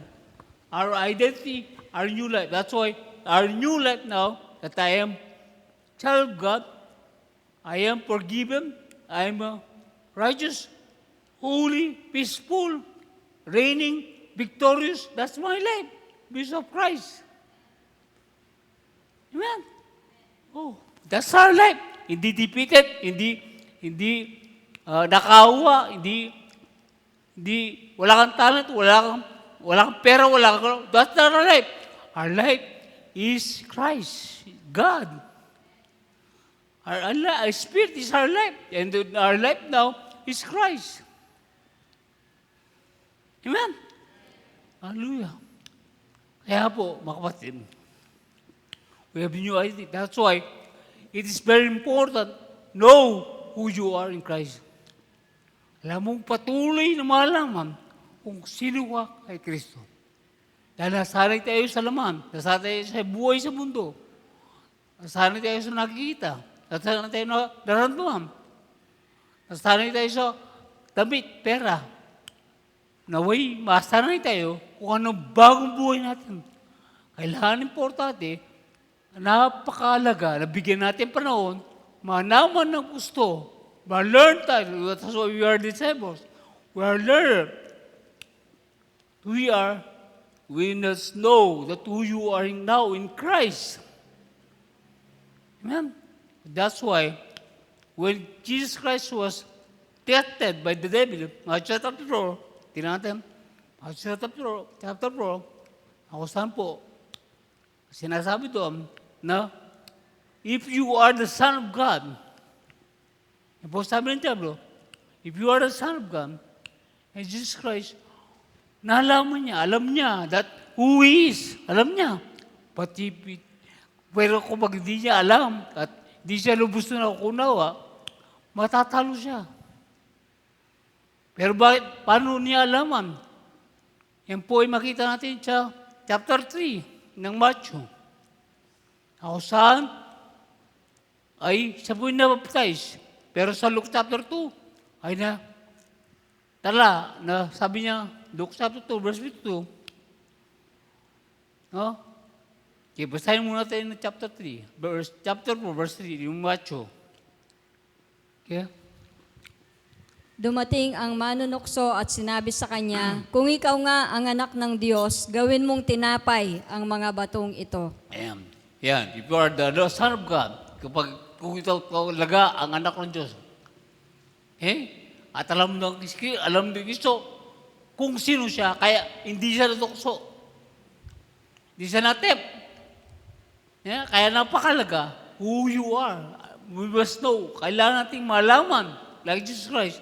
Our identity, our new life. That's why our new life now, that I am child of God, I am forgiven, I am righteous, holy, peaceful, reigning, victorious. That's my life. Because of Christ. Amen? Oh, that's our life. Hindi defeated, hindi nakawa, hindi wala kang talent, wala kang pera, that's not our life. Our life is Christ, God. Our spirit is our life, and our life now is Christ. Amen? Hallelujah. Kaya po, mga kapatid, We have new identity. That's why it is very important, know who you are in Christ. Alam mong patuloy na malaman kung sino ka kay Kristo. Dahil nasanay tayo sa laman, nasanay tayo sa buhay sa mundo, nasanay tayo sa nakikita, nasanay tayo na naramdaman, nasanay tayo sa damit, pera. Naway, masanay tayo kung anong bagong buhay natin. Kailangan importante, napakalaga, nabigyan natin panahon, manaman ng gusto, ma-learn tayo. That's why we are disciples. We are learners. We must know that who you are now in Christ. Amen? That's why, when Jesus Christ was tested by the devil, Matthew chapter 4, tingnan natin, Matthew chapter 4, ako saan po, sinasabi doon na, if you are the Son of God, yan po sabi ng Diablo, if you are the Son of God, and Jesus Christ, nalaman niya, alam niya that who He is, alam niya. Pero kung hindi niya alam at hindi siya lubos na nakukunawa, matatalo siya. Pero bakit, paano niya alaman? Yan po ay makita natin sa chapter 3 ng Matthew. Ako saan ay siya po yung nabaptize. Pero sa Luke chapter 2 ay sabi niya, Luke chapter 2, verse 52. No? Okay, basahin muna tayo ng chapter 3. Chapter 4, verse 3, yung Matthew. Okay? Dumating ang manunukso at sinabi sa kanya, kung ikaw nga ang anak ng Diyos, gawin mong tinapay ang mga batong ito. Ayan. Yan. If you are the Son of God, kung ito talaga ang anak ng Diyos, at alam ng Kristo, kung sino siya, kaya hindi siya natukso. Hindi siya natip. Yeah? Kaya napakalaga, who you are. We must know. Kailangan nating malaman, like Jesus Christ,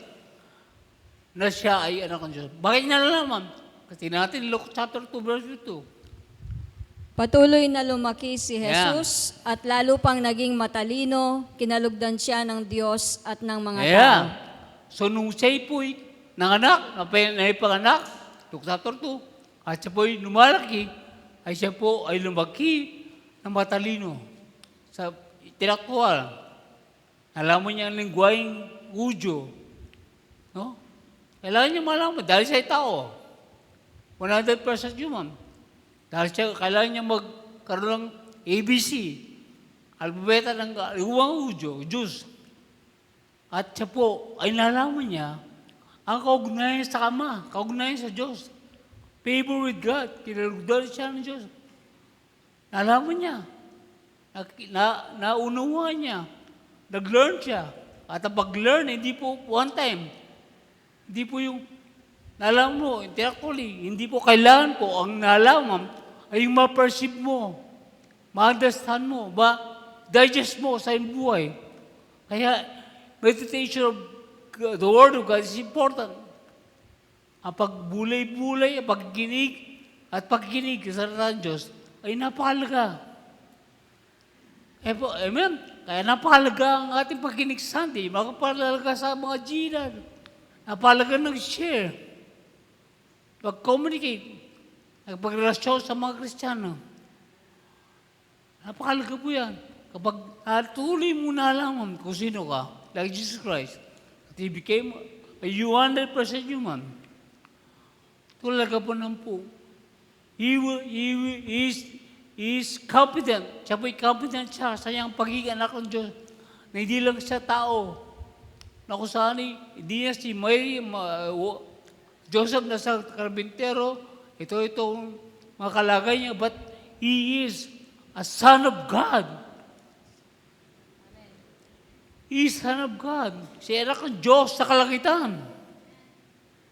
na siya ay anak ng Diyos. Bakit niya nalaman? Kasi natin Luke chapter 2, verse 2. Patuloy na lumaki si Jesus at lalo pang naging matalino, kinalugdan siya ng Diyos at ng mga tao. So nung siya'y po'y nanganak, naipanganak, Luke chapter 2, at siya po'y lumalaki, ay siya po ay lumaki ng matalino. Sa intellectual, alam mo niya ang lingwaheng Hudyo. No? Kailangan niya malaman dahil siya'y tao. 100% human. Dahil kailangan niya magkaroon ng ABC, alpabeta ng lingwaheng Hudyo, Diyos. At siya po ay nalaman niya ang kaugnayan sa Ama, kaugnayan sa Diyos. Favor with God, kinalugdan siya ng Diyos. Nalaman niya, naunawa niya, nag-learn siya. At ang pag-learn, hindi po one time. Hindi po yung nalaman mo, intellectually, hindi po kailangan po ang nalaman ay yung ma-perceive mo, ma-understand mo, digest mo sa iyong buhay. Kaya, meditation of the Word of God is important. Ang pagbulay-bulay, ang pagkikinig, at pagkikinig sa salita ng Diyos ay napakalaga. Amen? Kaya napakalaga ang ating pagkikinig sa Sunday, napakalaga sa mga jinan, napakalaga nag-share, pag-communicate, pag-relasyon sa mga Kristiyano. Napakalaga po yan. Kapag tuloy mo na alam kung sino ka, like Jesus Christ, at He became a 100% human, talaga po ng po. He is confident. Siya po'y confident siya sa iyang pagiging anak ng Diyos. Na hindi lang siya tao. Na kung saan hindi niya si Mary, Joseph na sa karpintero, itong mga kalagay niya, but He is a Son of God. He is Son of God. Siya anak ng Diyos sa kalangitan.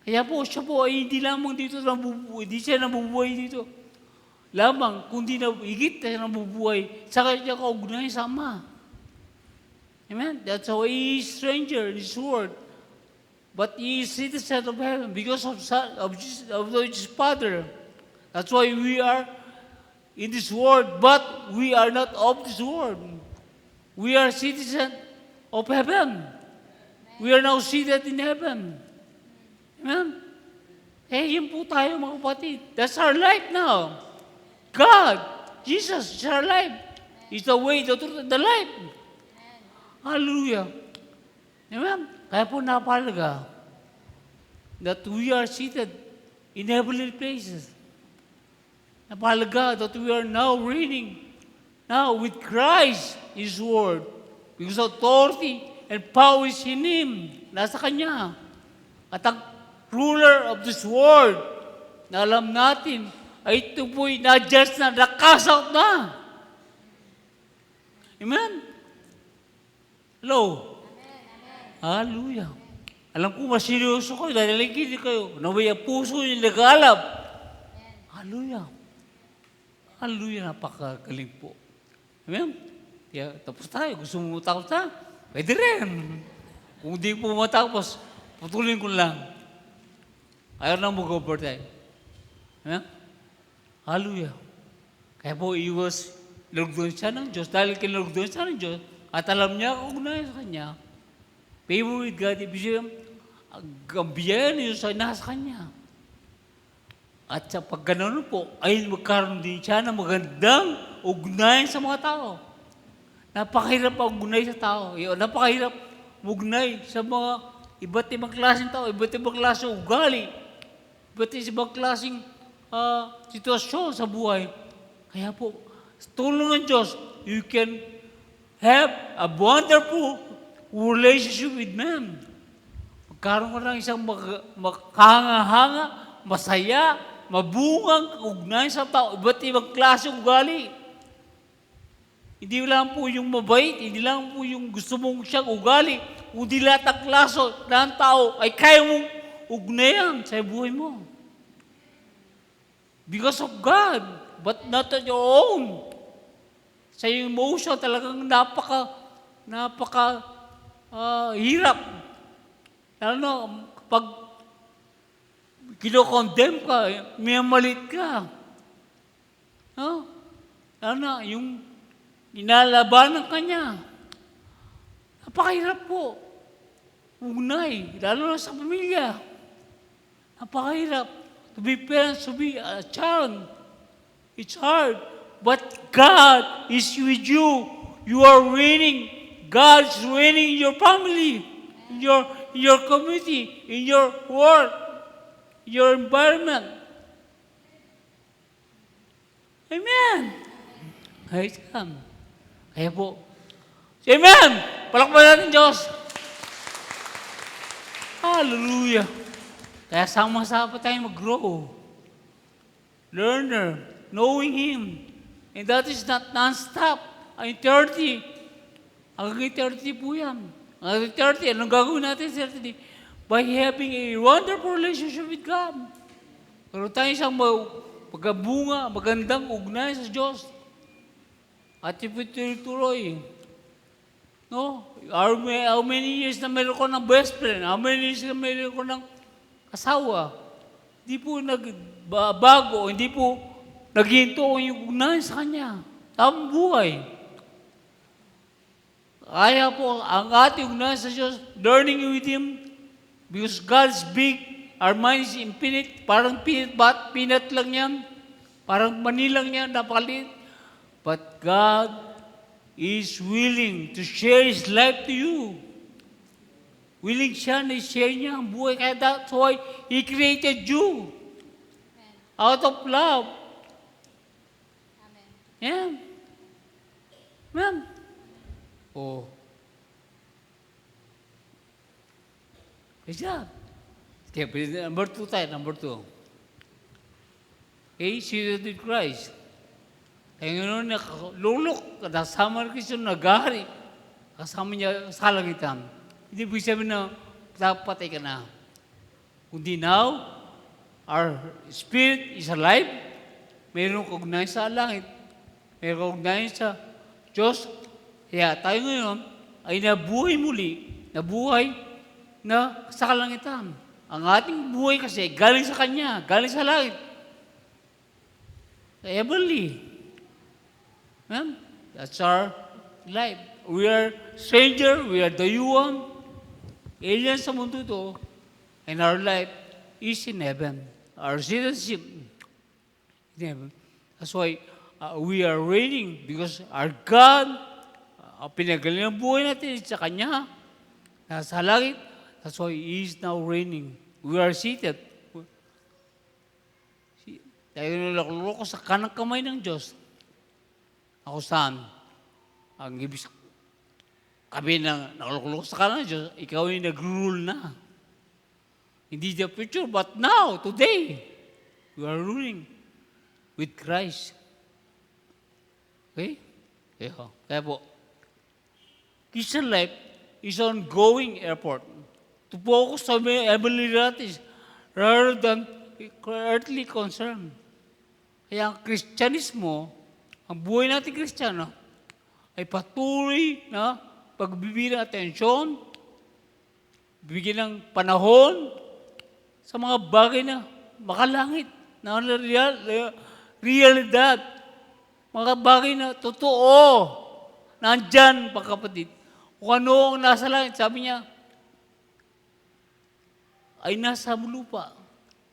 Kaya po, siya po ay hindi lamang dito nabubuhay, hindi siya nabubuhay dito. Lamang, kundi higit na siya nabubuhay sa kanya kaugnayan sa Ama. Amen? That's why He is stranger in His word. But He is citizen of heaven because of His Father. That's why we are in this world, but we are not of this world. We are citizens of heaven. We are now seated in heaven. Amen? Eh, yun po tayo mga kapatid. That's our life now. God, Jesus is our life. He's the way, the truth, and the life. Hallelujah. Amen? Kaya po napalaga that we are seated in heavenly places. Napalaga that we are now reigning now with Christ, His Word. Because authority and power is in Him. Nasa Kanya. At ang ruler of this world na alam natin ay ito po'y na-adjust na, na-cast out na. Amen? Hello? Hallelujah. Alam ko, maseryoso kayo dahil nakikinig kayo. Naway ang puso yung nagalap. Hallelujah. Hallelujah, napakagaling po. Amen? Kaya tapos tayo. Gusto mo matapos na? Pwede rin. Kung di po matapos, patuloy ko lang. Ayaw na mag-overtime. Amen? Hallelujah. Kaya po, nilugdon siya ng Diyos. Dahil kinilugdon siya ng Diyos, at alam niya kung na sa Kanya, favor with God, ibig sabihin, ang biyaya niyo sa nasa Kanya. At sa pagganon po, ay magkaroon din siya ng magandang ugnayan sa mga tao. Napakahirap ang ugnay sa tao. Napakahirap ugnay sa mga iba't ibang klaseng tao, iba't ibang klaseng ugali, iba't ibang klaseng sitwasyon sa buhay. Kaya po, sa tulong ng Diyos, you can have a wonderful relationship with men. Magkaroon ka ng isang makahanga-hanga, masaya, mabungang ugnayan sa tao, iba't ibang klase ugali. Hindi lang po yung mabait, hindi lang po yung gusto mong siyang ugali, kundi lahat ng klase ng tao ay kaya mong ugnayan sa buhay mo. Because of God, but not on your own. Sa iyong emotion, talagang hirap. Lalo na, kapag kino-condemn ka, may malit ka. No? Lalo na, yung inalabanan ka niya. Napakahirap po. Ugnay, lalo na sa pamilya. Napakahirap. To be parents, to be a child. It's hard. But God is with you. You are reigning. God is reigning in your family, in your community, in your work, your environment. Amen. Praise God. Kaya po, amen! Palakpan natin Diyos. Hallelujah. Kaya sama-sama tayo mag-grow. Learner, knowing Him. And that is not non-stop. Ang 30. Hanggang 30 po yan. Hanggang 30, anong gagawin natin sa 30? By having a wonderful relationship with God. Pero tayo isang pagkabunga, magandang ugnayan sa Diyos. At ipituloy. No? How many years na meron ko ng best friend? How many years na meron ko ng asawa? Hindi po nagbago, hindi po naghinto yung ugnayan sa Kanya. Tamang buhay. Kaya po, ang ating ugnayan sa Diyos, learning with Him, because God is big, our mind is infinite, parang peanut lang yan, parang manilang yan, napakaliit. But God is willing to share His life to you. Willing siya na share niya ang buhay. Kaya that's why He created you. Out of love. Amen. Yeah. Amen. Oh. Good job. Okay, number 2 tayo, number 2. Okay, seated with Christ. Kaya ngayon, lulok, kasama na Kristo, nag-ahari. Kasama niya sa kalangitan. Hindi po sabihin na patay ka na. Kundi now, our spirit is alive. Mayroong kaugnayan sa langit. Mayroong kaugnayan sa Diyos. Kaya tayo ngayon ay nabuhay muli, nabuhay na sa kalangitan. Ang ating buhay kasi galing sa Kanya, galing sa langit. Heavenly. Ma'am, that's our life. We are stranger, we are dayuhan, alien sa mundo to, and our life is in heaven. Our citizenship in heaven. That's why we are reigning because our God, pinagaling ang buhay natin sa Kanya, nasa langit. That's why He is now reigning. We are seated. Tayo nalakuloko sa kanang kamay ng Diyos. Ako saan? Ang ibig kami na nakakuloko sa kanang Diyos, ikaw ay nag-rule na. Hindi the future, but now, today, we are ruling with Christ. Okay? Kaya po, Christian life is ongoing effort to focus on heavenly realities rather than earthly concern. Kaya ang Kristyanismo, ang buhay natin Kristiyano, ay patuloy na pagbibigyan ng atensyon, bibigyan ng panahon sa mga bagay na makalangit, na realidad, mga bagay na totoo, nandyan, pagkapatid. Kung ano ang nasa langit, sabi niya, ay nasa lupa.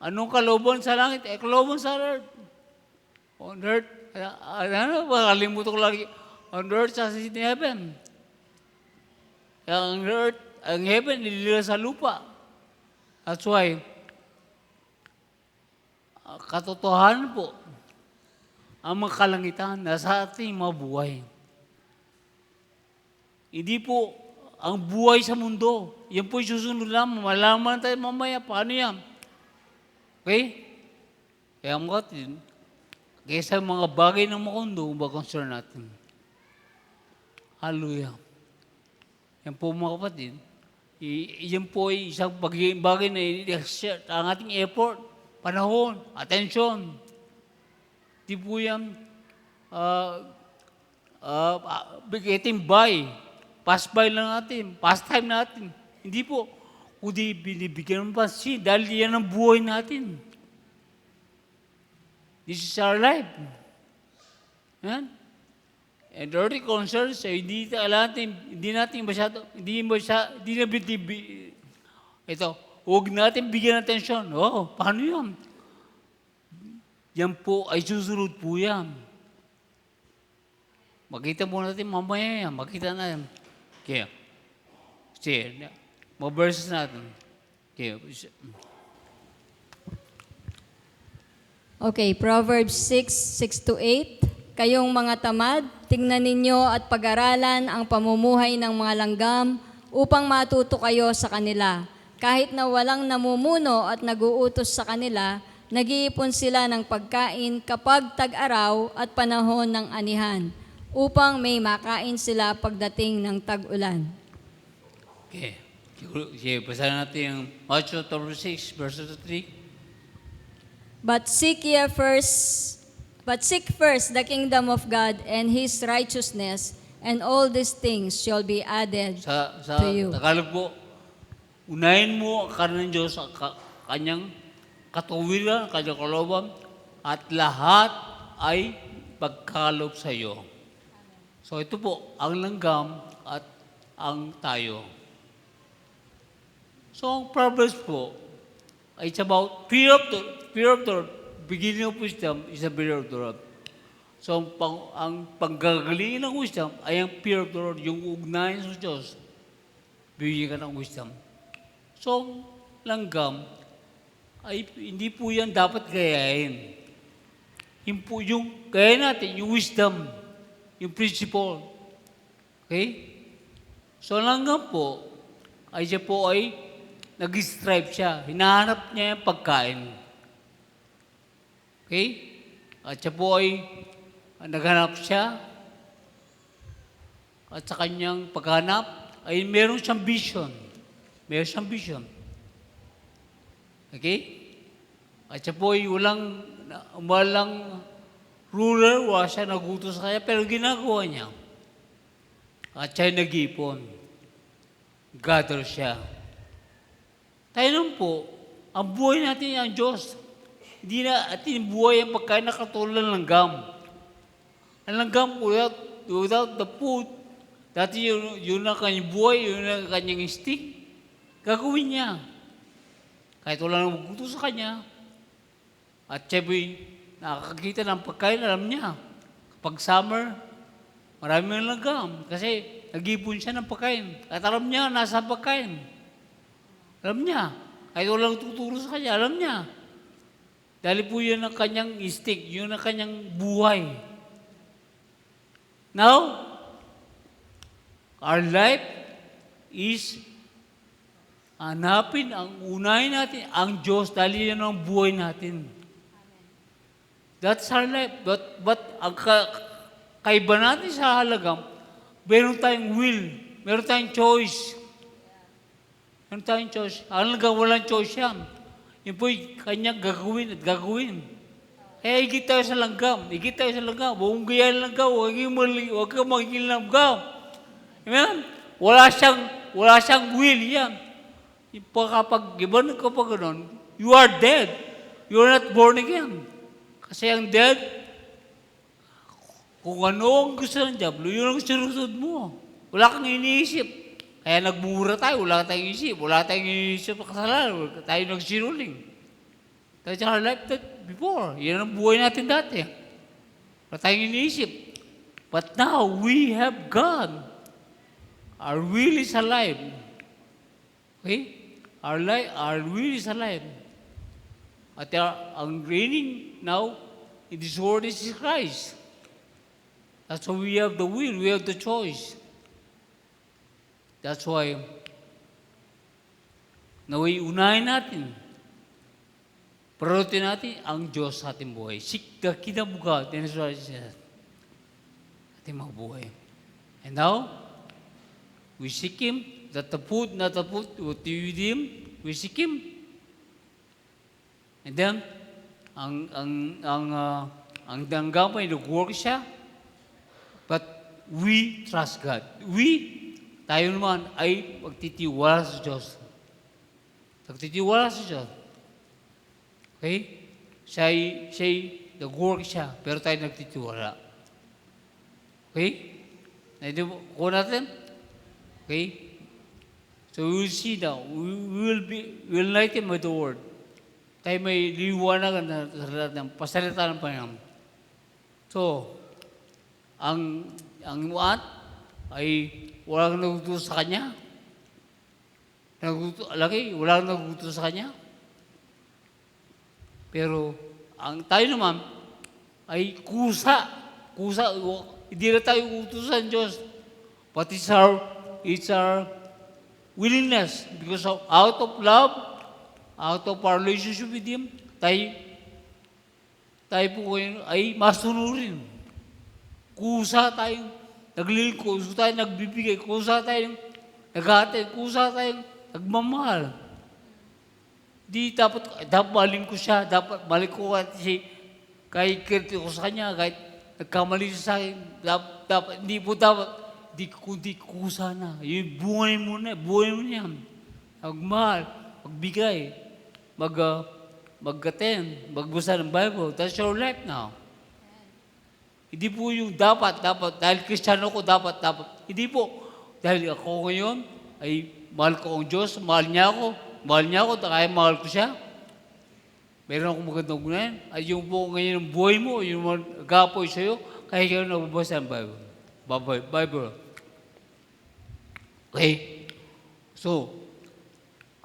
Anong kalooban sa langit? Ay kalooban sa earth. On earth, makalimutan ko lagi, on earth as in heaven. Ang earth, ang heaven, nilila sa lupa. That's why, katotohanan po, ang mga kalangitan nasa ating mga buhay. Hindi po ang buhay sa mundo. Yan po yung susunod lamang. Malaman tayo mamaya, paano yan? Okay? Kaya mga kapatid, kaysa mga bagay ng mundo, ba concern natin? Hallelujah. Yan po mga kapatid, yan po ay isang bagay na i-exert ang ating effort, panahon, atensyon. Di po yan getting by, pass by lang natin, pass time natin. Hindi po, kundi binibigyan ng pansin dahil yan ang buhay natin. This is our life. Yan. And earthly concerns, hindi natin masyado, ito, huwag natin bigyan ng atensyon. Paano yan? Yan po ay susunod po yan. Makita mo natin mamaya yan. Makita na yan. Kaya, mga verses natin. Kaya, Okay, Proverbs 6:6-8. Kayong mga tamad, tingnan ninyo at pag-aralan ang pamumuhay ng mga langgam upang matuto kayo sa kanila. Kahit na walang namumuno at naguutos sa kanila, nag-iipon sila ng pagkain kapag tag-araw at panahon ng anihan, upang may makain sila pagdating ng tag-ulan. okay. Sige, basahin natin yung Matthew 6, verse 3. But seek first the kingdom of God and His righteousness, and all these things shall be added Sa to you. Tagalog po, unahin mo ang kanan ng Diyos, ang kanyang katuwiran, kanyang kalooban, at lahat ay pagkakalob sa iyo. So ito po, ang langgam at ang tayo. So ang Proverbs po, it's about fear of the Lord. Beginning of wisdom is the fear of the Lord. So ang panggagaling ng wisdom ay ang fear of the Lord, yung ugnayan sa Diyos. Bibigyan ka ng wisdom. So langgam, ay hindi po yan dapat gayahin. Yung gaya natin, yung wisdom, yung principle. Okay? So langgam po, siya po ay nag-strive siya. Hinahanap niya yung pagkain. Okay? At siya po ay naghanap siya. At sa kanyang paghanap, ay meron siyang vision. Meron siyang vision. Okay? At siya po ay walang ruler, wala siya nagutos sa kanya, pero ginagawa niya. At siya ay nag-ipon. Gather siya. Tayo naman po, ang buhay natin ang Diyos. Hindi na ating buhay ang pagkain na katulad ng langgam. Ang langgam, without the food, dati yun ang kanyang buhay, yun ang kanyang instinct, gagawin niya. Kahit wala nang magkuto sa kanya, at siyempre, nakakakita ng pagkain, alam niya. Kapag summer, marami ng langgam kasi nag-ipon siya ng pagkain. At alam niya, nasa pagkain. Alam niya. Kahit walang tuturo sa kanya, alam niya. Dahil po yun ang kanyang instinct, yun ang kanyang buhay. Now, our life is hanapin, unahin natin ang Diyos dahil yan ang buhay natin. That's our life. But ang kaiba natin sa halagam, meron tayong will, meron tayong choice. Meron tayong choice. Ang halagam, walang choice yan. Yun po'y kanyang gagawin at gagawin. Kaya higit tayo sa langgam. Higit tayo sa langgam. Huwag mong gayaan langgam. Huwag kang magiging langgam. Amen? Wala siyang will yan. Kapag giban ka pa gano'n, you are dead. You are not born again. Kasi ang dead, kung ano ang gusto ng Diablo, yun ang sinusunod mo. Wala kang iniisip. Kaya nagmura tayo, wala tayong isip. Wala tayong iniisip na kasalanan. Wala tayo nagsinuling. That's our life before. Yan ang buhay natin dati. Wala tayong iniisip. But now, we have God. Our will is alive. Okay? Our will is alive. At ang reigning now in this world is Christ. That's why we have the will, we have the choice. That's why naway unahin natin, priority natin ang Diyos sa ating buhay. Seek the kingdom of God, and His righteousness. Ating mga buhay. And now, we seek Him, not the food, what you with Him, we seek Him. And then, ang danggapay, nag-work siya, but we trust God. Tayo naman ay magtitiwala sa Diyos. Magtitiwala sa Diyos. Okay? Siya'y nag-work siya, pero tayo nagtitiwala. Okay? Naintindihan ko natin? Okay? So we will see now. We will enlighten by the word. Tayo may liwanagan ng pasalita ng Panginoon. So, ang what ay walang nagutusan sa Kanya. Walang nagutusan sa Kanya. Pero, ang tayo naman ay kusa. Hindi na tayo utusan Diyos. But it's our willingness. Because out of love, out of our relationship with Him, tayo po ngayon ay masunurin. Kusa tayong naglilingkod, kusa tayong nagbibigay, kusa tayong naghatid, kusa tayong nagmamahal. Di dapat mahalin ko siya, dapat mahalin ko kahit kirti ko sa kanya, kahit nagkamali siya sa akin, kundi kusa na. Yung buhay mo na yan. Magmahal, magbigay, mag-attend, magbasa ng Bible. That's your life now. Hindi po yung dapat, dahil Kristiyano ko, dapat. Hindi po. Dahil ako ngayon, ay mahal ko ang Diyos, mahal niya ako, kaya mahal ko siya. Meron akong magandang gunayan. At yung po ngayon ang buhay mo, yung mag-agapoy sa'yo, kaya kayo nagbabasa ng Bible. Okay? So,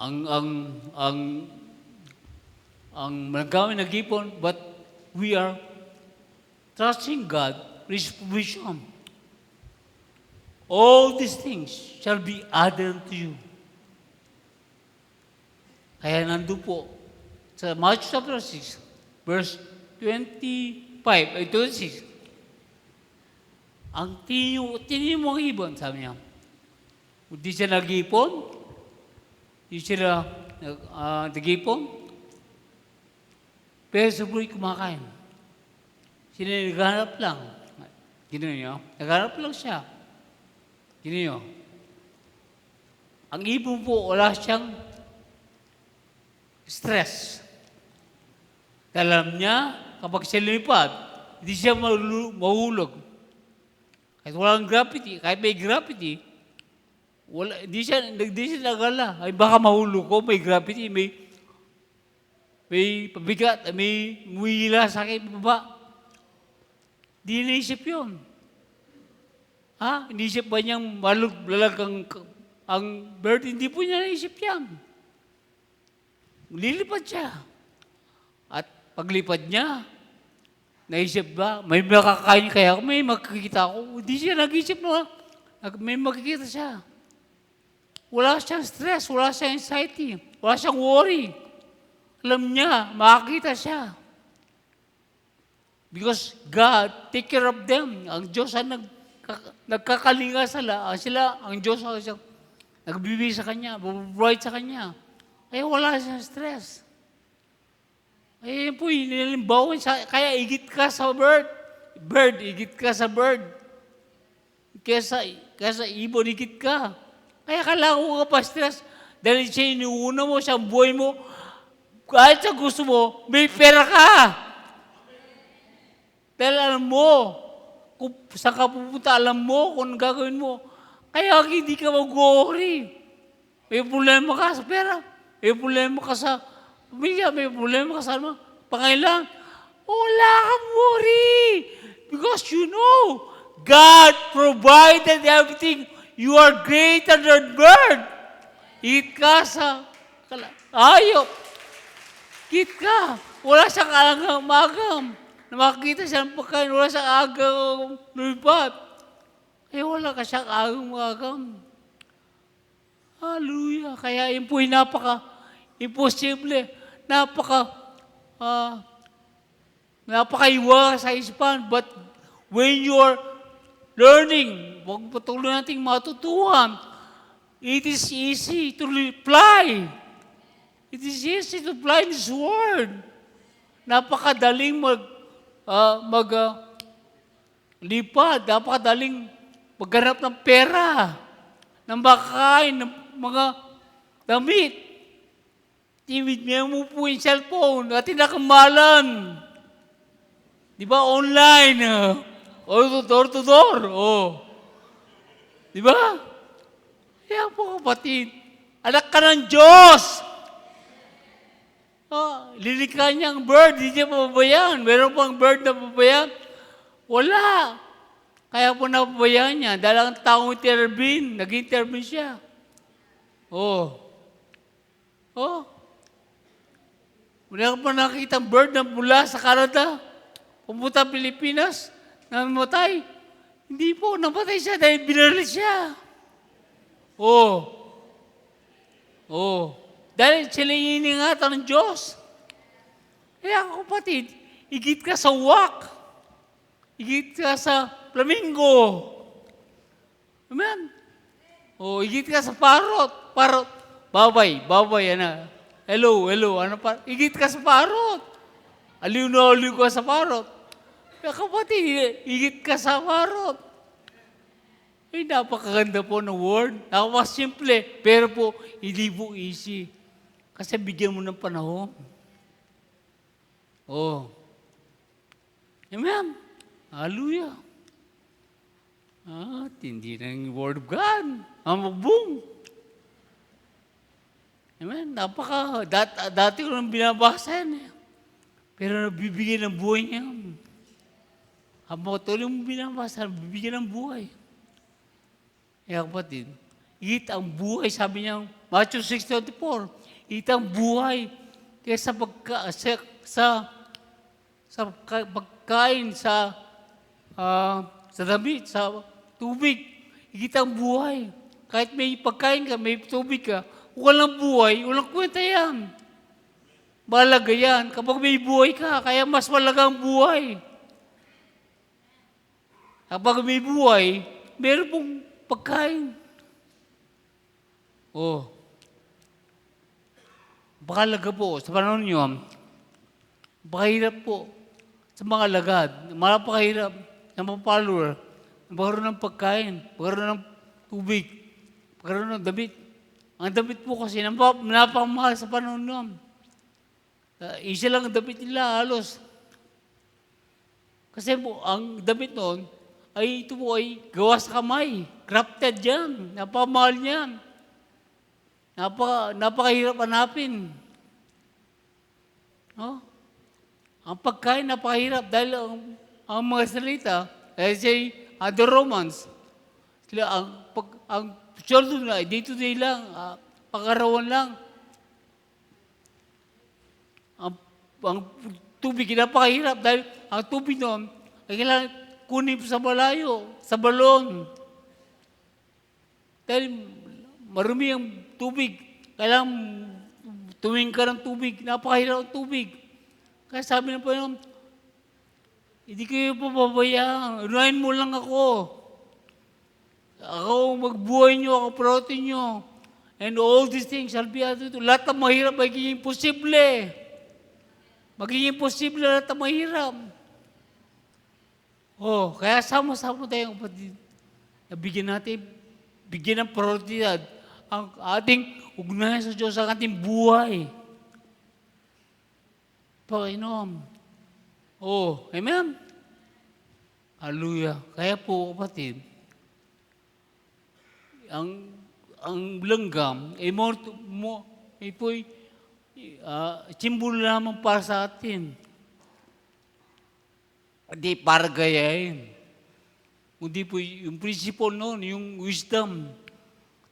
ang nagawin nag-ipon, but we are trusting God, His provision. All these things shall be added to you. Kaya nandun po, sa Matthew chapter 6, verse 26, ang tingin mo ang ibon, sabi niya. Hindi siya nag-ipon, hindi siya nag-ipon, pero sa buhay kumakain. Sila naghanap lang. Gino niyo? Naghanap lang siya. Gino niyo? Ang ibon po, wala siyang stress. Alam niya, kapag siya lumipad, hindi siya mahulog. Kahit walang gravity, kahit may gravity, hindi siya nagala. Ay baka mahulog ko, may gravity, may pabigat, may muhila sa akin baba. Di naisip yun. Ha? Inisip ba niyang lalag ang bird? Hindi po niya naisip yan. Lilipad siya. At paglipad niya, naisip ba, may makakain kaya ako, may makikita ako. Hindi siya nag-isip na may makikita siya. Wala siyang stress, wala siyang anxiety, wala siyang worry. Alam niya, makakita siya. Because God take care of them. Ang Diyos ang nagkakalinga sila, ang Diyos ang nagbibigay sa Kanya, provide sa Kanya. Ay wala siyang stress. Ay yun po, inilimbawan siya. Kaya igit ka sa bird. Igit ka sa bird. Kesa ibon, igit ka. Kaya kailangan ko ka pa stress. Dahil siya iniuna mo, siya ang buhay mo. Kahit sa gusto mo, may pera ka. Dahil alam mo, kung saan ka pupunta, alam mo kung anong gagawin mo. Kaya hindi ka mag-worry. May problema ka sa pera. May problema ka sa pamilya. May problema ka sa pangailangan. Wala kang worry. Because you know, God provided everything. You are greater than bird. Higit ka sa hayop. Higit ka. Wala siyang magam. Na makikita siya ng pagkain, wala siyang agang lumipat. Eh, wala ka siyang agang magam. Hallelujah. Kaya yun po'y imposible. Napakaiwa sa isipan. But when you're learning, huwag patuloy nating matutuhan, it is easy to fly. It is easy to fly in this world. Napakadaling lipad, napakadaling maghanap ng pera, ng makain, ng mga damit. Timid mo po yung cellphone at tinakamalan. Di ba? Online. O door to door. Oh. Di ba? Kaya po kapatid, anak ka ng Diyos. Lilikha niya ang bird, hindi niya pababayaan. Meron pang bird na pababayaan? Wala. Kaya po napabayaan niya. Dahil ang taong nag-intervene siya. Wala ka pa nakikita ang bird na mula sa Canada, pumunta Pilipinas, namatay. Hindi po, namatay siya dahil binaril siya. Dahil sila iningatan ng Diyos. Kaya kapatid, igit ka sa wak. Igit ka sa flamingo. Amen? Igit ka sa parrot. Babay, Hello, ano pa? Igit ka sa parrot. Aliw na aliw ka sa parrot. Kaya kapatid, igit ka sa parrot. Ay, napakaganda po ng word. Napakasimple, pero po, hindi po easy. Kasi bigyan mo ng panahon. Amen. Hallelujah. Tindi ng word of God. Boom. Amen. Dati ko nang binabasa yan. Pero nabibigyan ng buhay niya. Habang tuloy mo binabasa, nabibigyan ng buhay. Kaya kapatid, higit ang buhay, sabi niya, Matthew 6:24, higit ang buhay kaysa pagkain, sa damit, sa tubig. Higit ang buhay. Kahit may pagkain ka, may tubig ka, walang buhay, walang kwenta yan. Malaga yan. Kapag may buhay ka, kaya mas malaga ang buhay. Kapag may buhay, meron pong pagkain. Bakalaga po, sa panahon nyo, pakahirap po sa mga lagad. Malapakahirap sa mga follower. Magkaroon ng pagkain, magkaroon ng tubig, magkaroon ng damit. Ang damit po kasi, napakamahal sa panahon nyo. Isa lang ang damit nila, halos. Kasi po, ang damit noon, ay ito po ay gawa sa kamay. Crafted yan. Napamahal yan. Napakahirap hanapin. No? Ang pagkain napakahirap dahil ang mga salita, say, the Romans, sila, ang sweldo na, day-to-day lang, pangarawan lang. Ang tubig, napakahirap dahil ang tubig noon ay kailangan kunin sa malayo, sa balon. Dahil marumi ang tubig, kailangan tumingin ka ng tubig, napakahirap ang tubig. Kaya sabi ng Panginoon, hindi kayo pababayaan, unahin mo lang ako. Ako magbuhay nyo, ako protein nyo. And all these things shall be added to. Lahat ng mahirap magiging imposible. Magiging imposible lahat ng mahirap. Kaya sama-sama tayong kapatid. Bigyan ng prioridad ang ating ugnayan sa Diyos, ang ating buhay. Panginoon. Amen? Hallelujah. Kaya po, kapatid, ang langgam ay simbolo lamang para sa atin. Hindi para gayahin. Kundi po yung principle noon, yung wisdom.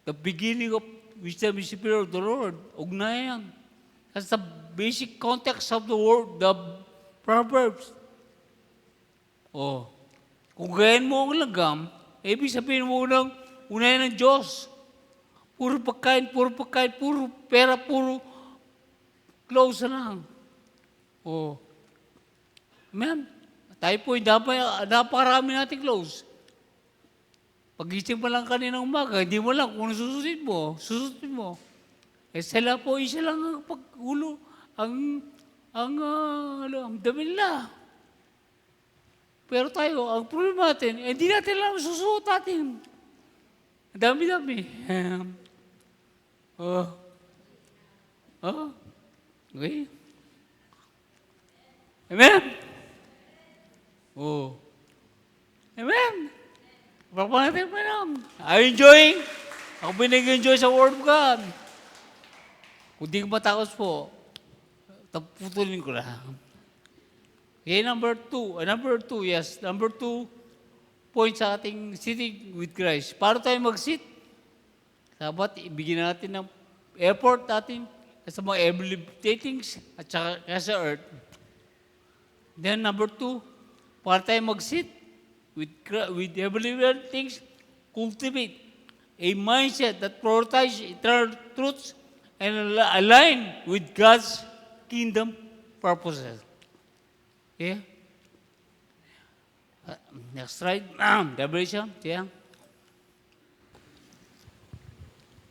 The beginning of wisdom is the fear of the Lord. Ugnayan. That's the basic context of the word, the Proverbs. Kung gayahin mo ang langgam, ibig sabihin mo unahin ng Diyos. Puro pagkain, puro pera, puro clothes na lang. Amen? Tayo po, napakarami nating clothes. Pag-isip mo lang kanina umaga, hindi mo lang kung susutin mo. Sila po, isa lang ang pag-ulo, ang dami nila. Pero tayo, ang problema natin, hindi natin lang susuot natin. Ang dami-dami. Okay. Amen? Amen? Pagpapan natin pa lang. Are you enjoying? Ako binag-enjoy sa Word of God. Kung di ko matakos po, putulin ko lang. Okay, number two, yes. Number 2 point sa ating sitting with Christ. Paano tayo mag-sit? Dapat ibigyan natin ng effort natin sa mga heavenly things at saka sa earth. Then number 2, paano tayo mag-sit with heavenly things? Cultivate a mindset that prioritizes eternal truths and align with God's kingdom purposes. Okay? Next slide. Revelation. Yeah.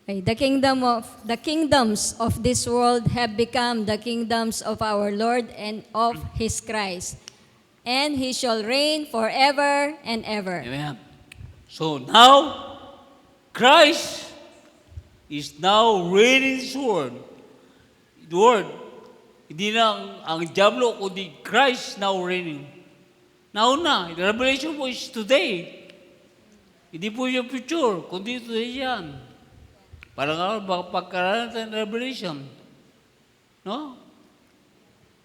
Okay, the kingdoms of this world have become the kingdoms of our Lord and of His Christ, and He shall reign forever and ever. Amen. So now, Christ is now reigning this world. The world, hindi na ang diablo, kundi Christ now reigning. Now na, the revelation po is today. Hindi po yung future, kundi today yan. Parang pagkaralan tayo ng revelation. No?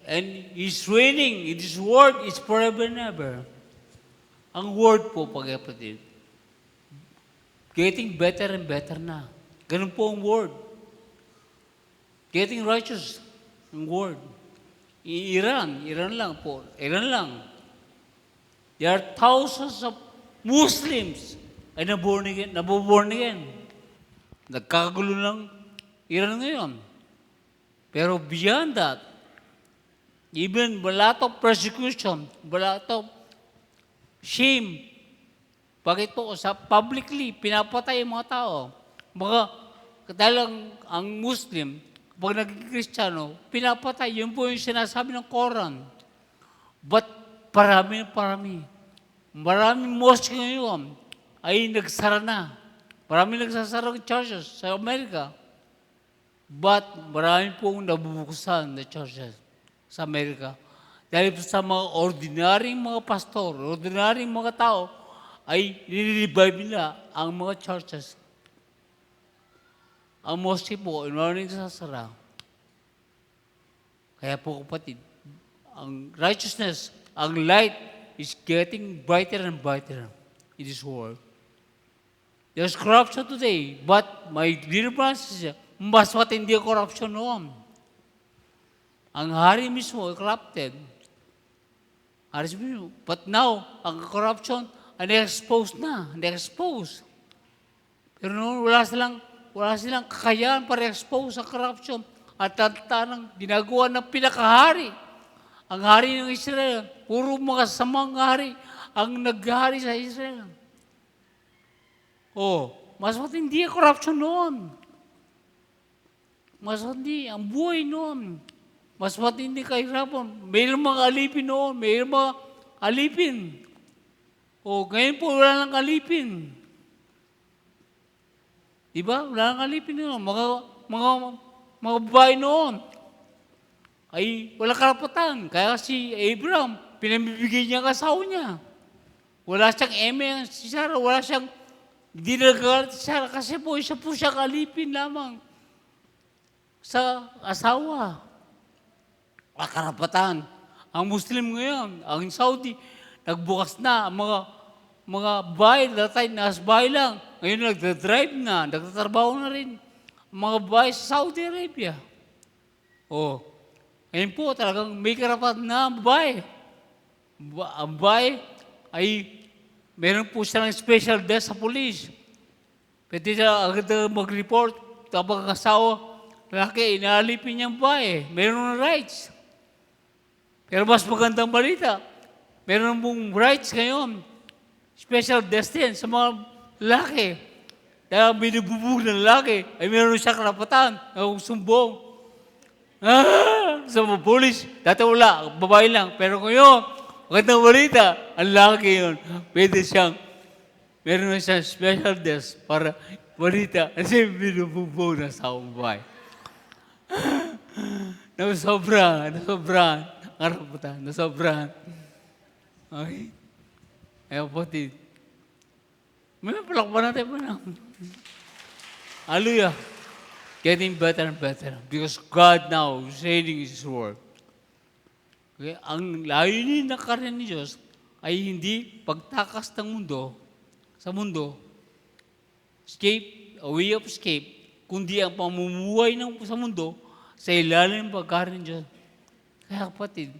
And He's reigning. His word is forever and ever. Ang word po, pag-kapatid, getting better and better na. Ganun po ang word. Getting righteous ang word. Iran lang po. Iran lang. There are thousands of Muslims ay naborn again. Nagkakagulo ng Iran ngayon. Pero beyond that, even a lot of persecution, a lot of shame. Bakit po? Sa publicly, pinapatay ang mga tao. Dahil ang Muslim, pag naging Kristiyano, pinapatay. Yun po yung sinasabi ng Quran. But parami. Maraming mosque ngayon ay nagsara na. Maraming nagsasara ng churches sa Amerika. But marami pong nabubuksan na churches sa Amerika. Dahil sa mga ordinaryong mga pastor, ordinaryong mga tao, ay nire-revive nila ang mga churches. Ang mosque po, inuwanan nila sasara. Kaya po kapatid, ang righteousness, ang light is getting brighter and brighter in this world. There's corruption today, but my dear brothers, mas matindi ang corruption noon. Ang hari mismo ay corrupted. But now, ang corruption ay na-expose na. Na-expose. Pero noon, wala silang kakayahan para expose ang corruption at tantanang ginagawa ng pinakahari. Ang hari ng Israel, puro mga samang hari ang naghari sa Israel. Mas matindi ang corruption noon. Mas matindi ang buhay noon. Mas matindi kahirapan. Mayroong mga alipin noon. Mayroong mga alipin. Ngayon po wala nang alipin. Diba? Wala nang alipin noon. Mga babae noon ay wala karapatan. Kaya si Abraham, pinamibigay niya ang asawa niya. Wala siyang eme si Sarah. Wala siyang dinagalit si Sarah kasi po isa po siyang alipin lamang sa asawa. Karapatan. Ang Muslim ngayon, ang Saudi, nagbukas na ang mga bahay, datay nasa bahay lang. Ngayon nagdadrive na, nagtatrabaho na rin. Ang mga bahay sa Saudi Arabia. Ngayon po talagang may karapatan na ang bahay. Ang bahay ay meron po silang special desk sa police. Pwede siya agad mag-report tapos ang asawa, lalaki, inaalipin niya ang bahay. Meron ng rights. Pero mas magandang balita, meron pong rights ngayon. Special destin sa mga lalaki. Kaya binububog ng lalaki, ay meron siya karapatan na sumbong. Sa mga polis, dati wala, babae lang. Pero ngayon, magandang balita, ang lalaki yun. Pwede siyang, meron na siyang special desk para balita kasi binububog na sa babae. Nasobrahan. Karapatan, nasobrahan. Okay? Ayaw po, may palakpan natin pa na. Hallelujah. Getting better and better. Because God now is saying His word. Okay? Ang layunin ng karya ni Diyos ay hindi pagtakas ng mundo, sa mundo, escape, a way of escape, kundi ang pamumuhay sa mundo sa ilalim ng pagkarya ng Diyos. Kaya kapatid,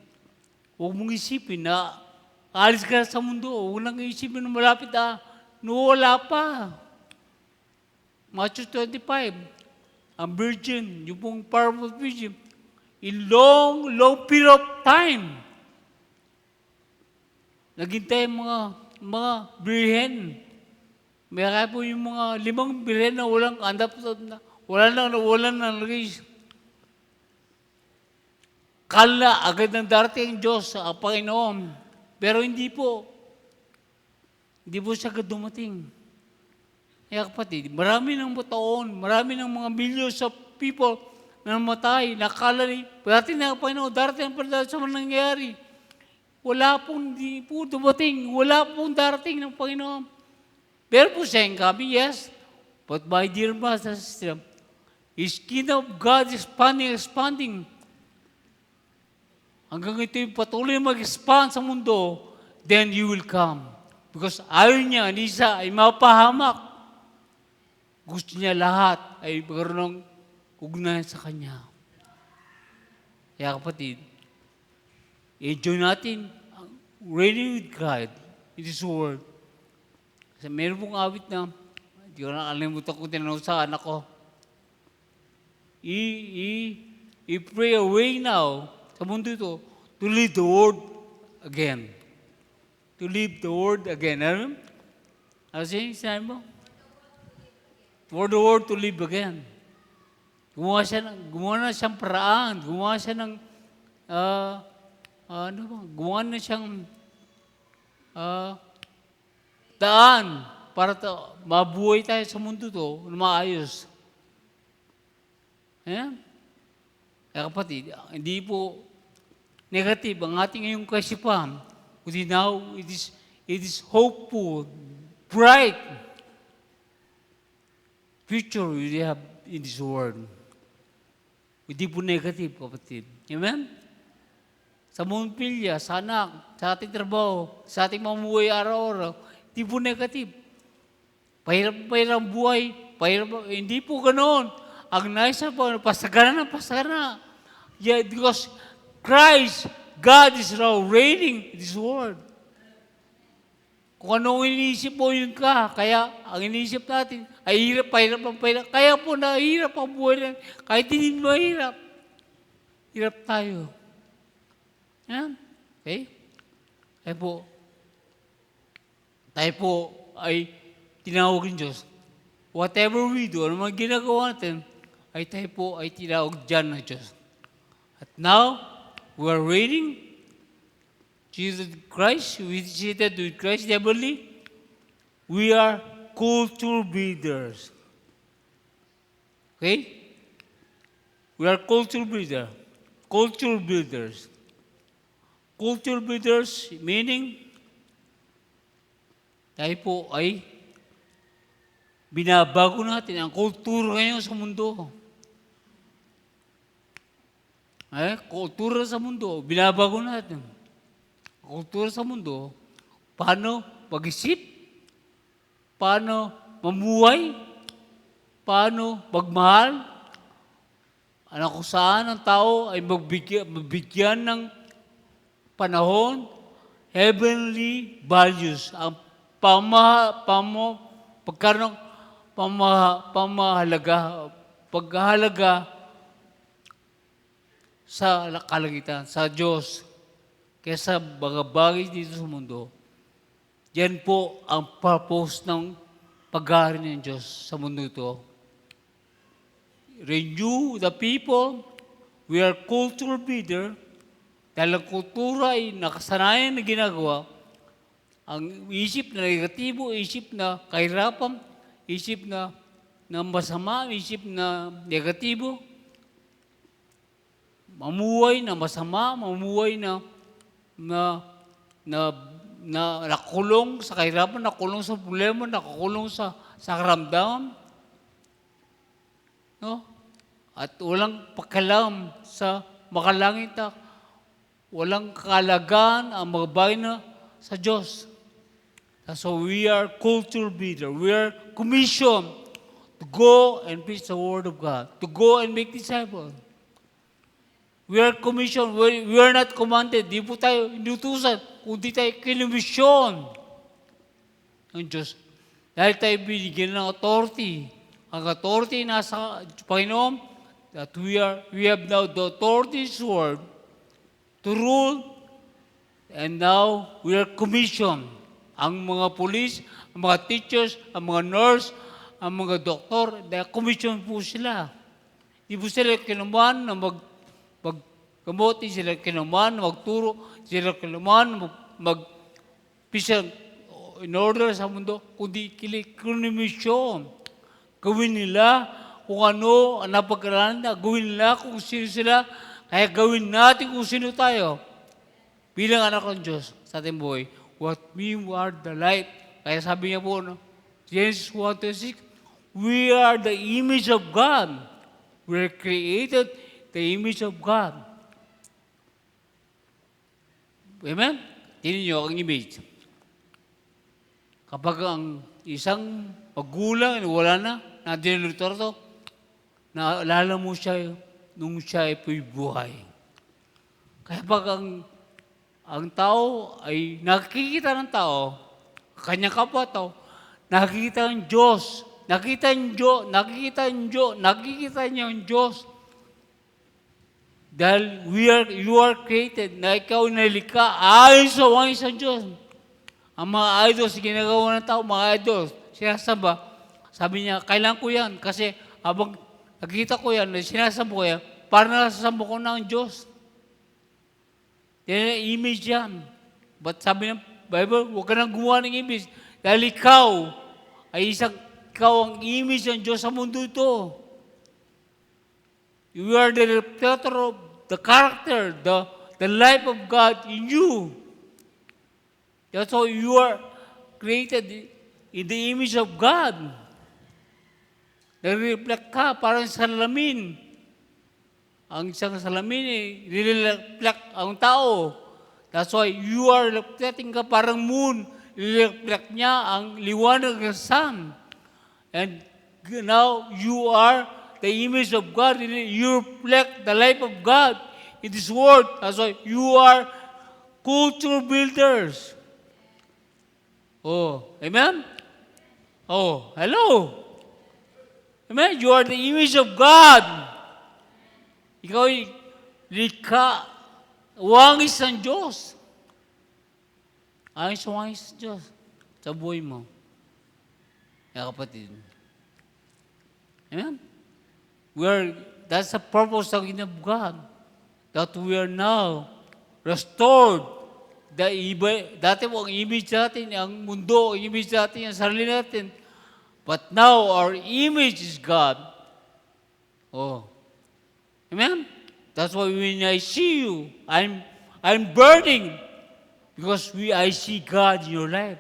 huwag mong isipin na alis ka sa mundo. Huwag nang isipin na malapit wala pa. Matthew 25, ang virgin, yung pong powerful virgin, in long period of time, naghintay mga birhen. May kaya po yung mga 5 birhen na walang andap, wala nang nagis. Kala agad ng darating ang Diyos sa Panginoon. Pero hindi po. Hindi po siya agad dumating. Kaya kapatid, marami ng taon, marami ng mga millions of people na namatay, nakala ni, darating na ang Panginoon, darating ang Panginoon sa mga nangyayari. Wala pong, hindi po dumating, wala pong darating ng Panginoon. Pero po siya yung kami, yes. But my dear brothers and sisters, His kingdom of God is expanding. Hanggang ito yung patuloy mag-expand sa mundo, then you will come. Because ayaw niya, hindi siya ay mapahamak. Gusto niya lahat ay magkaroon ng ugnayan sa Kanya. Kaya kapatid, enjoy natin ang reigning with God in this world. Kasi meron pong awit na, hindi ko nakalimutan kung tinanong sa anak ko, I-pray away now, sa mundo ito, to live the word again. To live the word again. Ano? Ano siya? Sinabi mo? For the word to live again. Gumawa na siyang paraan. Gumawa siya ng, gumawa na siyang daan para mabuhay tayo sa mundo to na maayos. Ayan. Kaya kapatid, hindi po negative ang ating ngayong kaisipan. Kundi now, it is hopeful bright future we have in this world. Hindi po negative, kapatid. Amen? Sa mong pilya, sa anak, sa ating trabaho, sa ating mamuhay araw-araw, hindi po negative. Pahirap buhay, hindi po ganoon. Ang nice po, pasagana na, pasagana. Yeah, because Christ, God is now reigning in this world. Kung anong iniisip mo, yun ka. Kaya, ang iniisip natin, ay pahirap. Kaya po, nahihirap ang buhay natin. Kahit hindi mahirap, hirap tayo. Yan. Okay? Tayo po ay tinawag ng Diyos. Whatever we do, ano man ginagawa natin, ay tayo po ay tinawag dyan ng Diyos. At now, we are reigning Jesus Christ, we seated with Christ heavenly. We are culture builders. Okay? We are culture builders. Culture builders. Culture builders meaning tayo po ay binabago natin ang kultura ngayon sa mundo. Kultura sa mundo, binabago natin. Kultura sa mundo, paano mag-isip, paano mamuhay, paano magmahal, kung saan ang tao ay mabigyan ng panahon, heavenly values, ang paghahalaga sa kalangitan, sa Diyos, kaysa mga bagay dito sa mundo. Yan po ang purpose ng pag-aari ng Diyos sa mundo ito. Renew the people. We are culture builder. Dahil ang kultura ay nakasanayan na ginagawa, ang isip na negatibo, isip na kahirapan, isip na masama, isip na negatibo, mamuhay na masama, mamuhay na nakulong sa kahirapan, nakulong sa problema, nakulong sa karamdaman. No? At walang pakalam sa makalangit na walang kaalagaan ang mga bagay na sa Diyos. So we are culture builder. We are commissioned to go and preach the Word of God, to go and make disciples. We are commissioned. We are not commanded. Di po tayo inutusan, kundi tayo kinomisyon ng Diyos. Dahil tayo binigyan ng authority. Ang authority nasa Panginoon, that we have now the authority in His Word to rule, and now we are commissioned. Ang mga police, ang mga teachers, ang mga nurse, ang mga doktor, commission po sila. Di po sila kinuman na magkamote, sila kinuman na magturo, sila kinuman mag-peace in order sa mundo, kundi kinomisyon. Gawin nila kung ano ang napag-aralan na, gawin nila kung sino sila, kaya gawin natin kung sino tayo. Bilang anak ng Diyos sa ating buhay, what we are the light. Kaya sabi niya po, no? Genesis 1:26, we are the image of God. We are created the image of God. Amen? Tingnan niyo ang image. Kapag ang isang magulang, wala na, nandiyan na ito, naalala mo siya nung siya ay buhay. Kaya pag ang tao ay nakikita ng tao, kanyang kapwa-tao, nakikita ng Diyos, nakikita niya ang Diyos. Dahil you are created, na ikaw nalikha ayon sa wangis ng Diyos. Ang mga idols, ginagawa ng tao, mga idols, sinasamba, sabi niya, kailan ko yan? Kasi habang nakikita ko yan, sinasamba ko yan, para nasasamba ko na ang Diyos. Yan ang image yan. But sabi ng Bible, huwag ka nang gumawa ng image. Dahil ikaw ang image ng Diyos sa mundo ito. You are the reflector of the character, the life of God in you. That's how you are created in the image of God. Nag-reflect ka parang salamin. Ang isang salamin nire-reflect ang tao. That's why you are reflecting ka parang moon. Nire-reflect niya ang liwanag ng sun. And now you are the image of God. You reflect the life of God in this world. That's why you are culture builders. Oh, amen? Oh, hello. Amen? You are the image of God. Ikaw ay likha, wangis ng Diyos. Ayos wangis ng Diyos sa buhay mo. Kaya kapatid. Amen? That's the purpose of of God. That we are now restored. Dati po ang image natin, ang mundo, ang image natin, ang sarili natin. But now, our image is God. Oh. Amen? That's why when I see you, I'm burning because I see God in your life.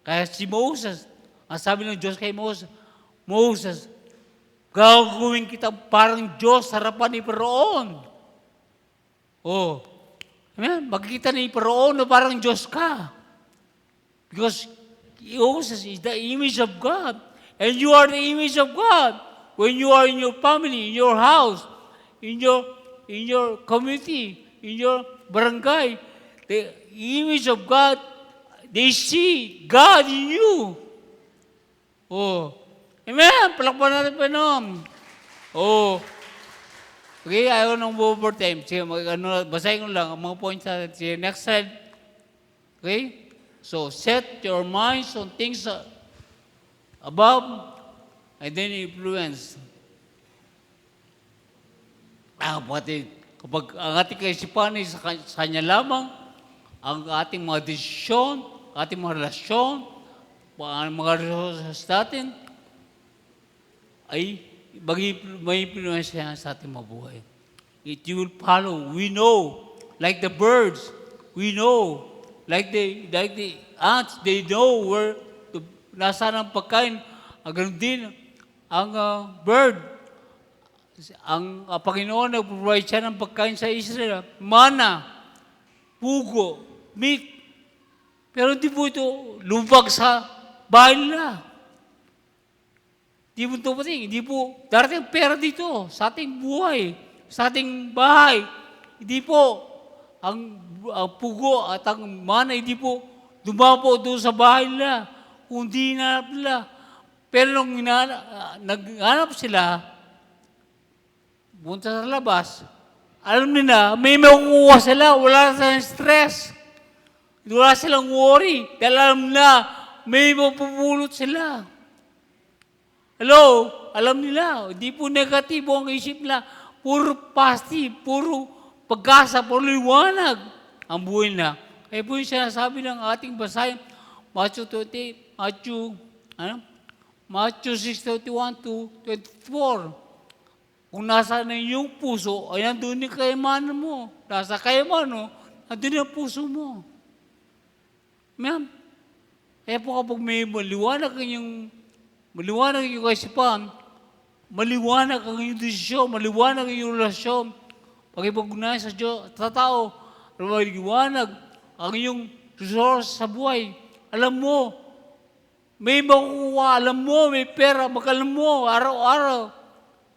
Kaya si Moses, ang sabi ng Diyos kay Moses, gagawin kita parang Diyos sa harapan ni Paraon. Oh. Amen? Magkikita ni Paraon na parang Diyos ka. Because Moses is the image of God. And you are the image of God. When you are in your family, in your house, in your community, in your barangay, the image of God, they see God in you. Oh. Amen? Palakpan natin pa nun. Oh. Okay, ayaw nang over time. Sige, basahin ko lang ang mga points natin. Sige, next slide. Okay? So, set your minds on things above and then influence. Kapatid, kapag ang ating kaisipan ay sa kanya lamang, ang ating mga desisyon, ating mga relasyon, ang mga resources natin, ay may influensya sa ating mabuhay. It will follow. We know, like the birds, we know, like the ants, they know where nasaan ang pagkain. Ganun din ang bird. Ang Panginoon nag-provide siya ng pagkain sa Israel. Mana, pugo, meat. Pero hindi po ito lumabag sa bahay nila. Hindi po darating pera dito sa ating buhay, sa ating bahay. Hindi po ang pugo at ang mana, hindi po dumapo doon sa bahay nila. Kundi hinanap nila. Pero nung naghanap sila, punta sa labas, alam nila, may makukuha sila, wala silang stress. Wala silang worry. Dahil alam nila, may mapupulot sila. Hello? Alam nila, hindi po negatibo ang isip nila. Puro positive, puro pag-asa, puro liwanag ang buhay nila. Kaya po yung sinasabi ng ating basahin, Matthew 6:31 to 24. Kung nasa na yung puso, ay nandun yung kayamanan mo. Nasa kayamanan, nandun yung puso mo. Amen? Kaya po kapag may maliwanag yung kaisipan, maliwanag ang iyong desisyon, maliwanag ang iyong relasyon. Pag-ipag-unayan sa Diyos, sa tao, maliwanag ang iyong resource sa buhay. Alam mo, may makukuha, alam mo, may pera, alam mo, araw-araw,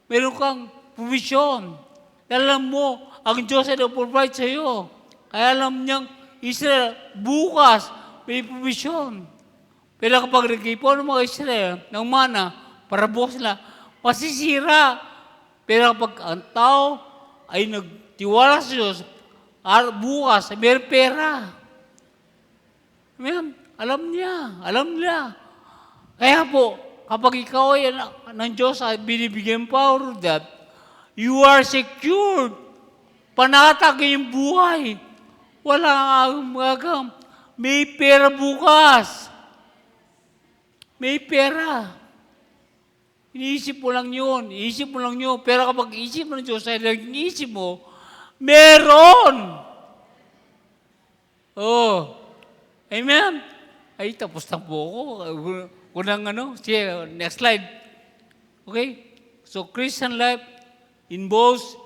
meron kang provision. Alam mo, ang Diyos ay nag-provide sa iyo. Kaya alam niyang, Israel, bukas, may provision. Pero kapag nag-ipon ng mga Israel, ng mana, para bukas nila, masisira. Pero kapag ang tao ay nagtiwala sa Diyos, bukas, may pera. Amen? Alam niya. Kaya po, kapag ikaw ay anak ng Diyos at binibigyan power of that, you are secured. Panatag yung buhay. Wala kang magagam. May pera bukas. May pera. Iniisip mo lang yun. Pero kapag isip mo ng Diyos ay nag-iisip mo, meron. Oh. Amen? ay tapos na po ako. Unang sige, next slide. Okay? So Christian life involves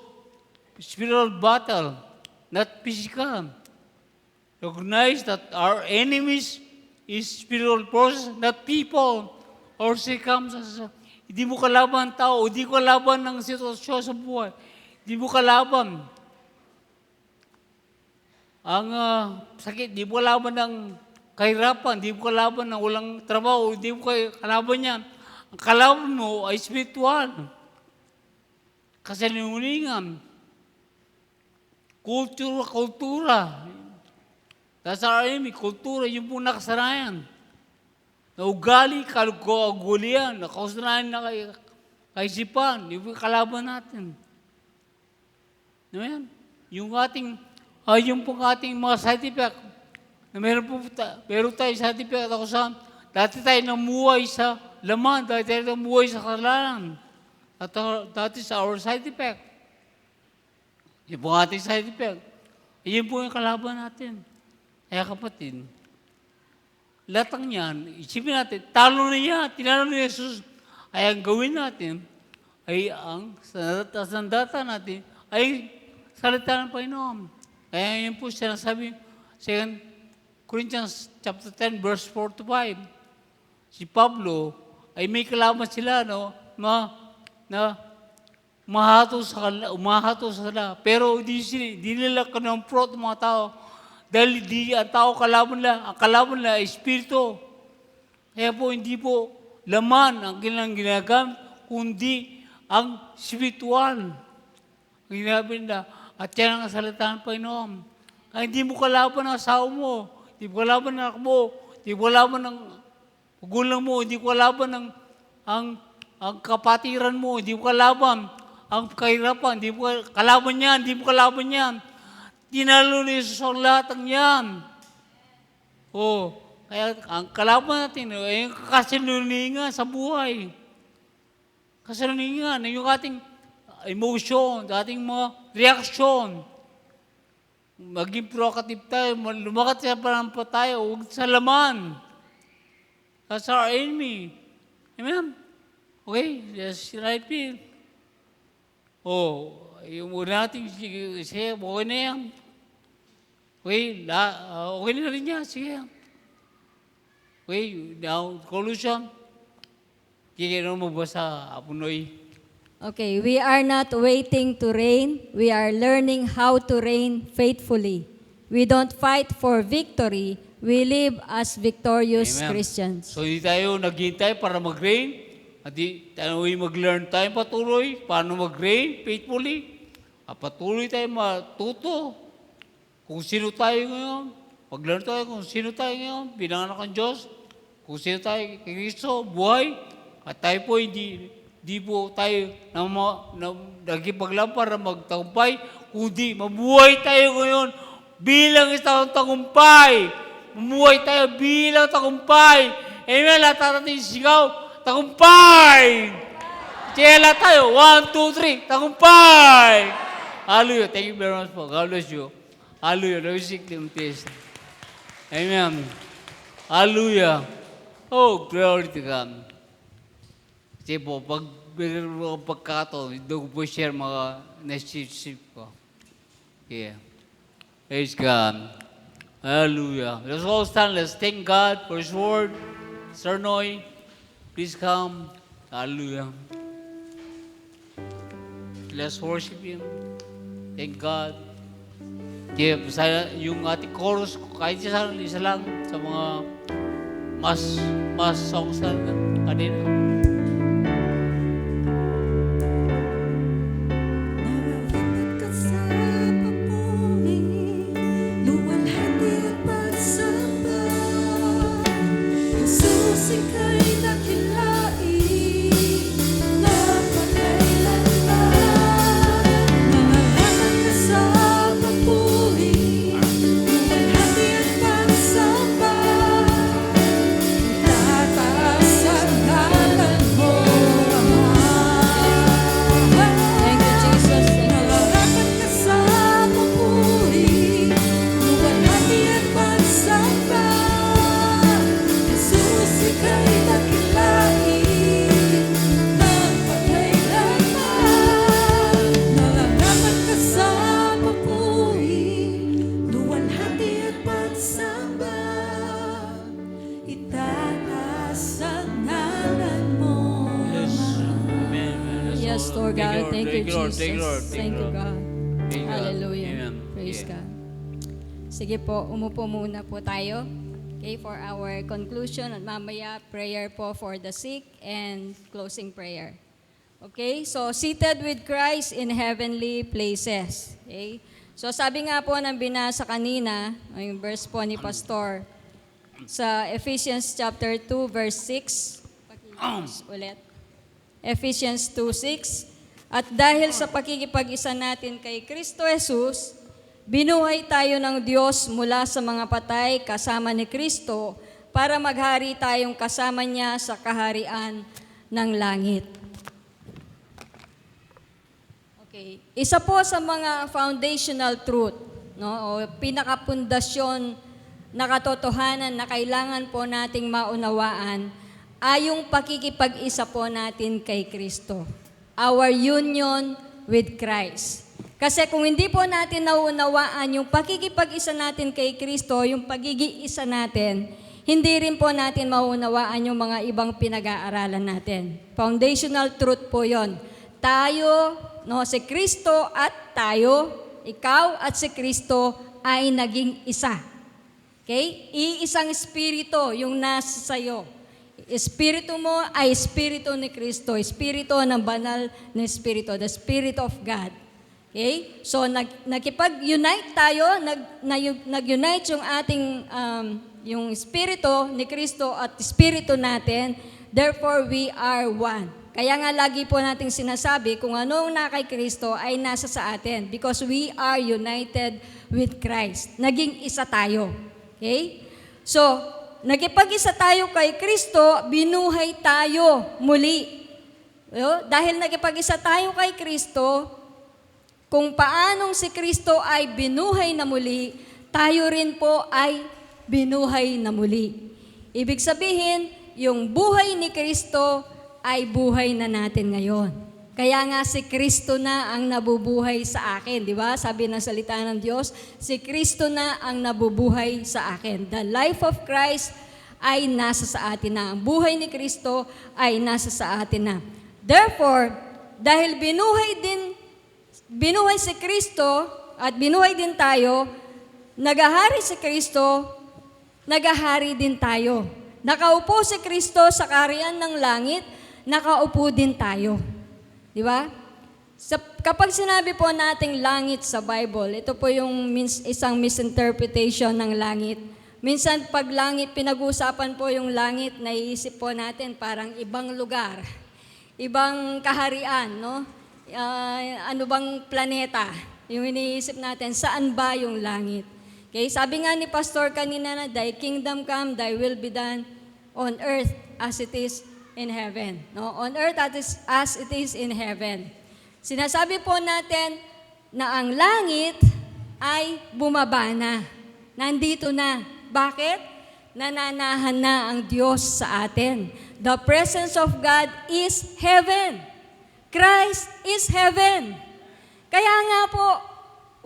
spiritual battle, not physical. Recognize that our enemies is spiritual process, not people or circumstances. Hindi mo kalaban ang tao, hindi ko kalaban ng sitwasyon sa buhay. Hindi mo kalaban ang sakit, hindi mo kalaban ng kahirapan, hindi mo kalaban ng walang trabaho, hindi mo kalaban yan. Ang kalaban mo ay spiritual. Kasalimuningan. Kultura. That's our enemy, kultura, yung po nakasanayan. Na ugali, kagulian, nakasanayan na kaisipan, yung kalaban natin. Ano yan? Yung pong ating mga side effect, na meron tayo side effect ako sa, dati tayo namuhay sa laman, dati tayo namuhay sa kasalanan. At dati sa our side effect. Yung pong ating side effect. Yun po yung kalaban natin. Kaya kapatid, lahat ng yan, isipin natin, talo na yan, tinalo ni Jesus, ay ang gawin natin, ay ang sandata natin, ay salita ng Panginoon. Kaya yun po siya nasabi, 2 Corinthians chapter 10, verse 4 to 5. Si Pablo, ay may kalaban sila, na umahato sa kanila. Pero di nila kinonfront ng mga tao. Dahil di ang tao kalaban nila, ang kalaban nila ay espiritu. Kaya po hindi po laman ang kanilang ginagamit, kundi ang spiritual. Ang ginagamit nila. At yan ang salita ng Panginoon. Kaya hindi mo kalaban ang asawa mo, hindi mo kalaban ng anak mo, hindi mo kalaban ng magulang mo, hindi mo kalaban ang kapatiran mo, hindi mo kalaban ang kahirapan, hindi mo kalaban yan, hindi mo kalaban yan. Tinalo ni Jesus ang lahat ng yan. Kaya ang kalaban natin ay yung kasaluningan sa buhay. Kasaluningan, yung ating emotion, ating mga reaksyon. Maging proactive tayo, lumakat sa panampalataya, huwag sa laman. That's our enemy. Amen? Okay, just right here. Yung muna natin, sige, okay na yan. Okay na rin yan, sige. Okay, now, conclusion. Sige, mabasa, Apunoy. Okay, we are not waiting to reign. We are learning how to reign faithfully. We don't fight for victory. We live as victorious Amen. Christians. So hindi tayo naghihintay para mag-reign. Hindi tayo mag-learn tayo patuloy paano mag-reign faithfully. Patuloy tayo matuto kung sino tayo ngayon. Mag-learn tayo kung sino tayo ngayon, binanganak ng Diyos. Kung sino tayo kay Kristo, buhay. At tayo po hindi po tayo nagkipaglaban para magtagumpay, kundi mabuhay tayo ngayon bilang isang tagumpay. Mabuhay tayo bilang tagumpay. Amen, lahat natin sigaw, tagumpay! Kaya tayo, 1, 2, 3, tagumpay! Hallelujah. Thank you very much po. God bless you. Hallelujah. Music temptation. Amen. Hallelujah. Oh, glory to God. Kasi po, pag pagkakataon, doon ko po share mga na-ship ko. Yeah. Praise God. Hallelujah. Let's all stand. Let's thank God for His word. Sir Noy, please come. Hallelujah. Let's worship Him. Thank God. Kaya yung ating chorus, kahit isa lang sa mga mas songs na kanina. Thank you, Jesus. Thank you, Lord. Lord God. Thank you, Thank you, Lord. Jesus. Thank you, Lord. Thank you, God. Thank you, God. Hallelujah. Amen. Praise Yeah. God. Sige po, umupo muna po tayo. Okay, for our conclusion at mamaya prayer po for the sick and closing prayer. Okay, so seated with Christ in heavenly places. Okay, so sabi nga po ng binasa kanina, yung verse po ni Pastor, sa Ephesians chapter 2 verse 6, pakikita ulit. Ephesians 2:6, at dahil sa pakikipag-isa natin kay Kristo Jesus, binuhay tayo ng Diyos mula sa mga patay kasama ni Kristo para maghari tayong kasama niya sa kaharian ng langit. Okay. Isa po sa mga foundational truth, no, o pinakapundasyon na katotohanan na kailangan po nating maunawaan ay yung pakikipag-isa po natin kay Kristo. Our union with Christ. Kasi kung hindi po natin nauunawaan yung pakikipag-isa natin kay Kristo, yung pagiging-isa natin, hindi rin po natin mauunawaan yung mga ibang pinag-aaralan natin. Foundational truth po yon. Tayo, no, si Kristo at tayo, ikaw at si Kristo ay naging isa. Okay? Iisang espiritu yung nasa sayo. Espiritu mo ay espiritu ni Kristo, espiritu ng banal na espiritu, the Spirit of God. Okay? So, nakipag-unite tayo, nag-unite yung ating, yung espiritu ni Kristo at espiritu natin, therefore we are one. Kaya nga lagi po nating sinasabi, kung anong na kay Kristo ay nasa sa atin because we are united with Christ. Naging isa tayo. Okay? So, nakipag-isa tayo kay Kristo, binuhay tayo muli. Dahil nakipag-isa tayo kay Kristo, kung paanong si Kristo ay binuhay na muli, tayo rin po ay binuhay na muli. Ibig sabihin, yung buhay ni Kristo ay buhay na natin ngayon. Kaya nga si Kristo na ang nabubuhay sa akin, di ba? Sabi ng salita ng Diyos, si Kristo na ang nabubuhay sa akin. The life of Christ ay nasa sa atin na. Ang buhay ni Kristo ay nasa sa atin na. Therefore, dahil binuhay si Kristo at binuhay din tayo, nagahari si Kristo, nagahari din tayo. Nakaupo si Kristo sa kaharian ng langit, nakaupo din tayo. Di ba? Kapag sinabi po nating langit sa Bible, ito po yung isang misinterpretation ng langit. Minsan pag langit, pinag-uusapan po yung langit, naiisip po natin parang ibang lugar, ibang kaharian, no? Ano bang planeta? Yung iniisip natin, saan ba yung langit? Okay, sabi nga ni Pastor kanina na, thy kingdom come, thy will be done on earth as it is in heaven. No? On earth as it is in heaven. Sinasabi po natin na ang langit ay bumaba na. Nandito na. Bakit? Nananahan na ang Diyos sa atin. The presence of God is heaven. Christ is heaven. Kaya nga po,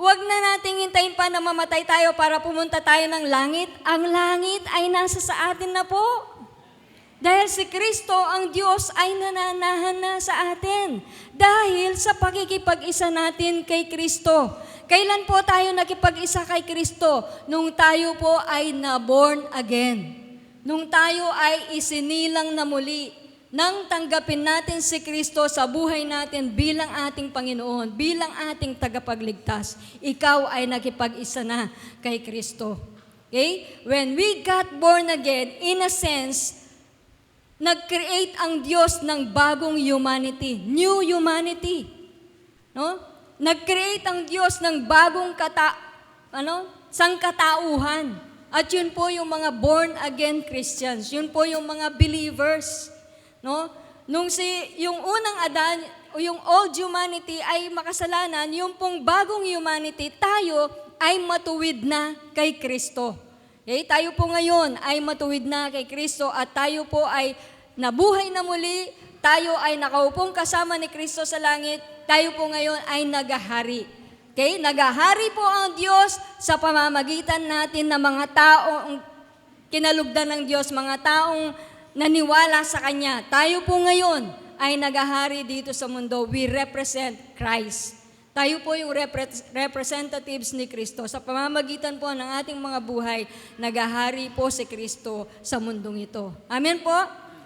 huwag na nating hintayin pa na mamatay tayo para pumunta tayo ng langit. Ang langit ay nasa sa atin na po. Dahil si Kristo, ang Diyos, ay nananahan na sa atin. Dahil sa pakikipag-isa natin kay Kristo. Kailan po tayo nakipag-isa kay Kristo? Nung tayo po ay na-born again. Nung tayo ay isinilang na muli. Nang tanggapin natin si Kristo sa buhay natin bilang ating Panginoon, bilang ating tagapagligtas, ikaw ay nakipag-isa na kay Kristo. Okay? When we got born again, in a sense, nag-create ang Diyos ng bagong humanity, new humanity. No? Nag-create ang Diyos ng bagong sangkatauhan. At yun po yung mga born again Christians, yun po yung mga believers. No? Yung unang Adan, yung old humanity ay makasalanan, yung pong bagong humanity, tayo ay matuwid na kay Kristo. Okay? Tayo po ngayon ay matuwid na kay Kristo at tayo po ay nabuhay na muli, tayo ay nakaupong kasama ni Kristo sa langit, tayo po ngayon ay nagahari. Okay? Nagahari po ang Diyos sa pamamagitan natin ng mga taong kinalugdan ng Diyos, mga taong naniwala sa Kanya. Tayo po ngayon ay nagahari dito sa mundo. We represent Christ. Tayo po yung representatives ni Kristo. Sa pamamagitan po ng ating mga buhay, nagahari po si Kristo sa mundong ito. Amen po?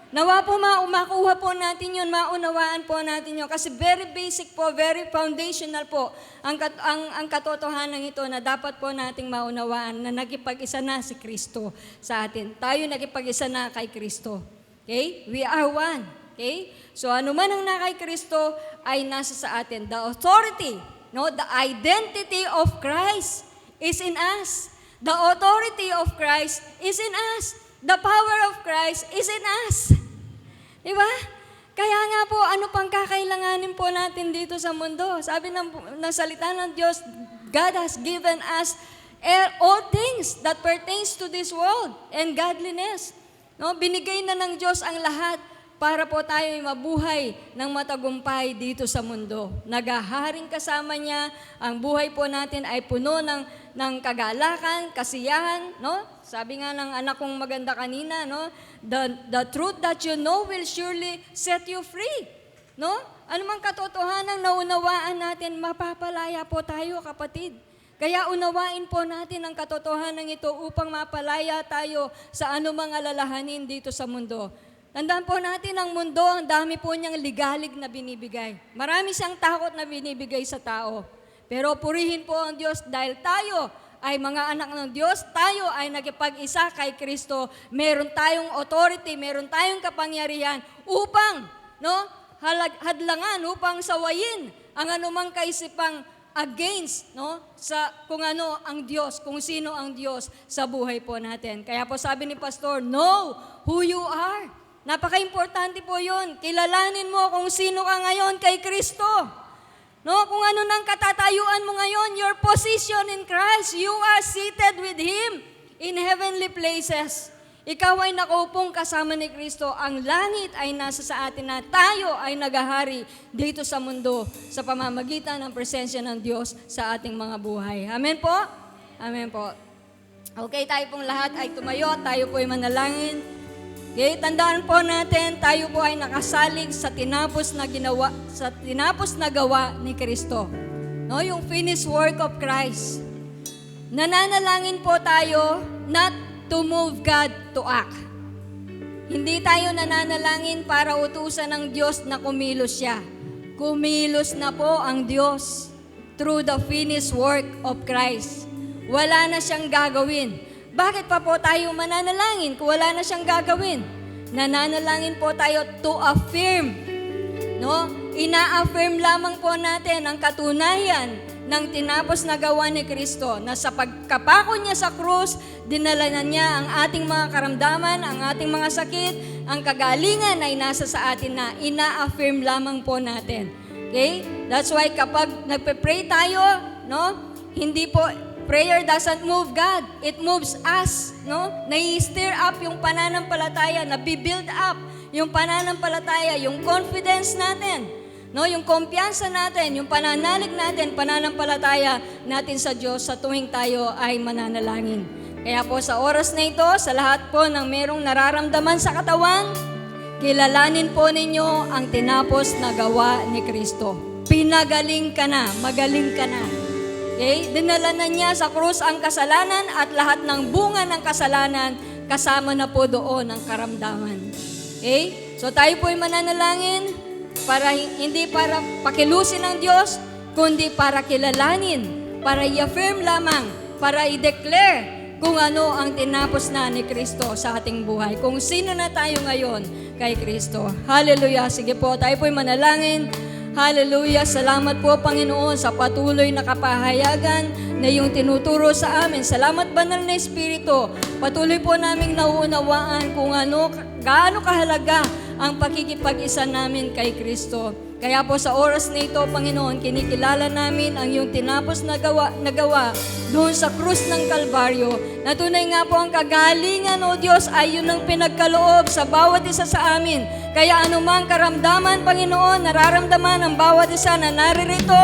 Nawa po makuha po natin yun, maunawaan po natin yun. Kasi very basic po, very foundational po ang katotohanan ito na dapat po nating maunawaan na nakipag-isa na si Kristo sa atin. Tayo nakipag-isa na kay Kristo. Okay? We are one. Okay? So ano man ang na kay Kristo ay nasa sa atin. The authority, no, the identity of Christ is in us. The authority of Christ is in us. The power of Christ is in us. Diba? Kaya nga po, ano pang kakailanganin po natin dito sa mundo? Sabi ng salita ng Diyos, God has given us all things that pertains to this world and godliness. No? Binigay na ng Diyos ang lahat para po tayo mabuhay ng matagumpay dito sa mundo. Nagaharing kasama niya, ang buhay po natin ay puno ng kagalakan, kasiyahan, no? Sabi nga ng anak kong maganda kanina, no? The truth that you know will surely set you free, no? Ano mang katotohanan na unawaan natin, mapapalaya po tayo, kapatid. Kaya unawain po natin ang katotohanan ito upang mapalaya tayo sa anumang alalahanin dito sa mundo. Tandaan po natin, ang mundo, ang dami po niyang ligalig na binibigay. Marami siyang takot na binibigay sa tao. Pero purihin po ang Diyos dahil tayo ay mga anak ng Diyos, tayo ay nagipag-isa kay Kristo. Meron tayong authority, meron tayong kapangyarihan upang hadlangan, upang sawayin ang anumang kaisipang against sa kung ano ang Diyos, kung sino ang Diyos sa buhay po natin. Kaya po sabi ni Pastor, know who you are. Napaka-importante po yun. Kilalanin mo kung sino ka ngayon kay Kristo. No, kung ano nang katatayuan mo ngayon, your position in Christ, you are seated with Him in heavenly places. Ikaw ay nakaupong kasama ni Kristo. Ang langit ay nasa sa atin na tayo ay nagahari dito sa mundo sa pamamagitan ng presensya ng Diyos sa ating mga buhay. Amen po? Amen po. Okay, tayo pong lahat ay tumayo, tayo po ay manalangin. Okay, tandaan po natin, tayo po ay nakasalig sa tinapos na gawa ni Kristo. No, yung finished work of Christ. Nananalangin po tayo not to move God to act. Hindi tayo nananalangin para utusan ng Diyos na kumilos siya. Kumilos na po ang Diyos through the finished work of Christ. Wala na siyang gagawin. Bakit pa po tayo mananalangin kung wala na siyang gagawin? Nananalangin po tayo to affirm. No? Ina-affirm lamang po natin ang katunayan ng tinapos na gawa ni Kristo na sa pagkapako niya sa krus, dinala na niya ang ating mga karamdaman, ang ating mga sakit, ang kagalingan ay nasa sa atin na ina-affirm lamang po natin. Okay? That's why kapag nagpe-pray tayo, no? Hindi po prayer doesn't move God. It moves us, no? Nai-stir up yung pananampalataya, nabibuild up yung pananampalataya, yung confidence natin, no? Yung kumpiyansa natin, yung pananalig natin, pananampalataya natin sa Diyos sa tuwing tayo ay mananalangin. Kaya po sa oras na ito, sa lahat po ng merong nararamdaman sa katawan, kilalanin po ninyo ang tinapos na gawa ni Kristo. Pinagaling ka na, magaling ka na. Okay? Dinala na niya sa krus ang kasalanan at lahat ng bunga ng kasalanan, kasama na po doon ang karamdaman. Okay? So tayo po ay mananalangin para hindi para pakilusin ng Diyos, kundi para kilalanin, para i-affirm lamang, para i-declare kung ano ang tinapos na ni Kristo sa ating buhay. Kung sino na tayo ngayon kay Kristo. Hallelujah. Sige po, tayo po ay manalangin. Hallelujah! Salamat po, Panginoon, sa patuloy na kapahayagan na iyong tinuturo sa amin. Salamat, Banal na Espiritu. Patuloy po naming nauunawaan kung gaano kahalaga ang pakikipag-isa namin kay Kristo. Kaya po sa oras na ito, Panginoon, kinikilala namin ang iyong tinapos na gawa doon sa krus ng Kalbaryo. Na tunay nga po ang kagalingan, O Diyos, ay yun ang pinagkaloob sa bawat isa sa amin. Kaya anumang karamdaman, Panginoon, nararamdaman ng bawat isa na naririto,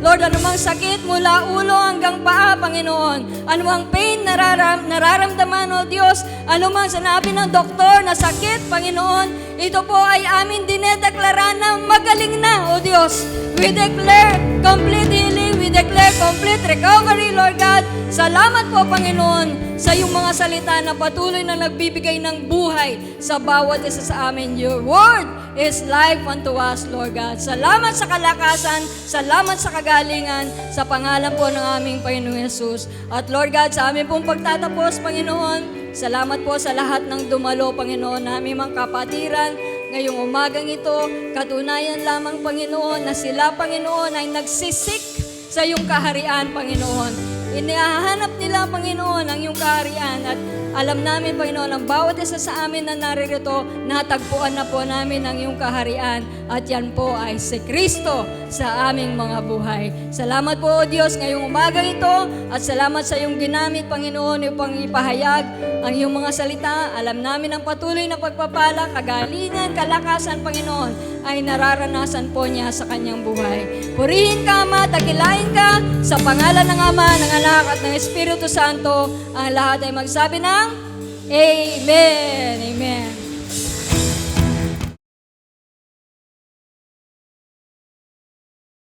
Lord, anumang sakit mula ulo hanggang paa, Panginoon. Anumang pain nararamdaman, O Diyos. Anumang sinabi ng doktor na sakit, Panginoon. Ito po ay amin dinedeklara na magaling na, O Diyos. We declare complete healing. We declare complete recovery, Lord God. Salamat po, Panginoon, sa iyong mga salita na patuloy na nagbibigay ng buhay sa bawat isa sa amin. Your word is life unto us, Lord God. Salamat sa kalakasan, salamat sa kagalingan, sa pangalan po ng aming Panginoong Yesus. At Lord God, sa aming pong pagtatapos, Panginoon, salamat po sa lahat ng dumalo, Panginoon, na aming mga kapatiran. Ngayong umagang ito, katunayan lamang, Panginoon, na sila, Panginoon, ay nagsisik sa iyong kaharian, Panginoon. Inihahanap nila, Panginoon, ang iyong kaharian at alam namin, Panginoon, ang bawat isa sa amin na naririto, natagpuan na po namin ang iyong kaharian at yan po ay si Kristo sa aming mga buhay. Salamat po, O Diyos, ngayong umagang ito at salamat sa iyong ginamit, Panginoon, upang ipahayag ang iyong mga salita. Alam namin ang patuloy na pagpapala, kagalingan, kalakasan, Panginoon, ay nararanasan po niya sa kanyang buhay. Purihin ka, Ama, dakilain ka sa pangalan ng Ama, ng Anak at ng Espiritu Santo. Ang lahat ay magsabi ng Amen. Amen.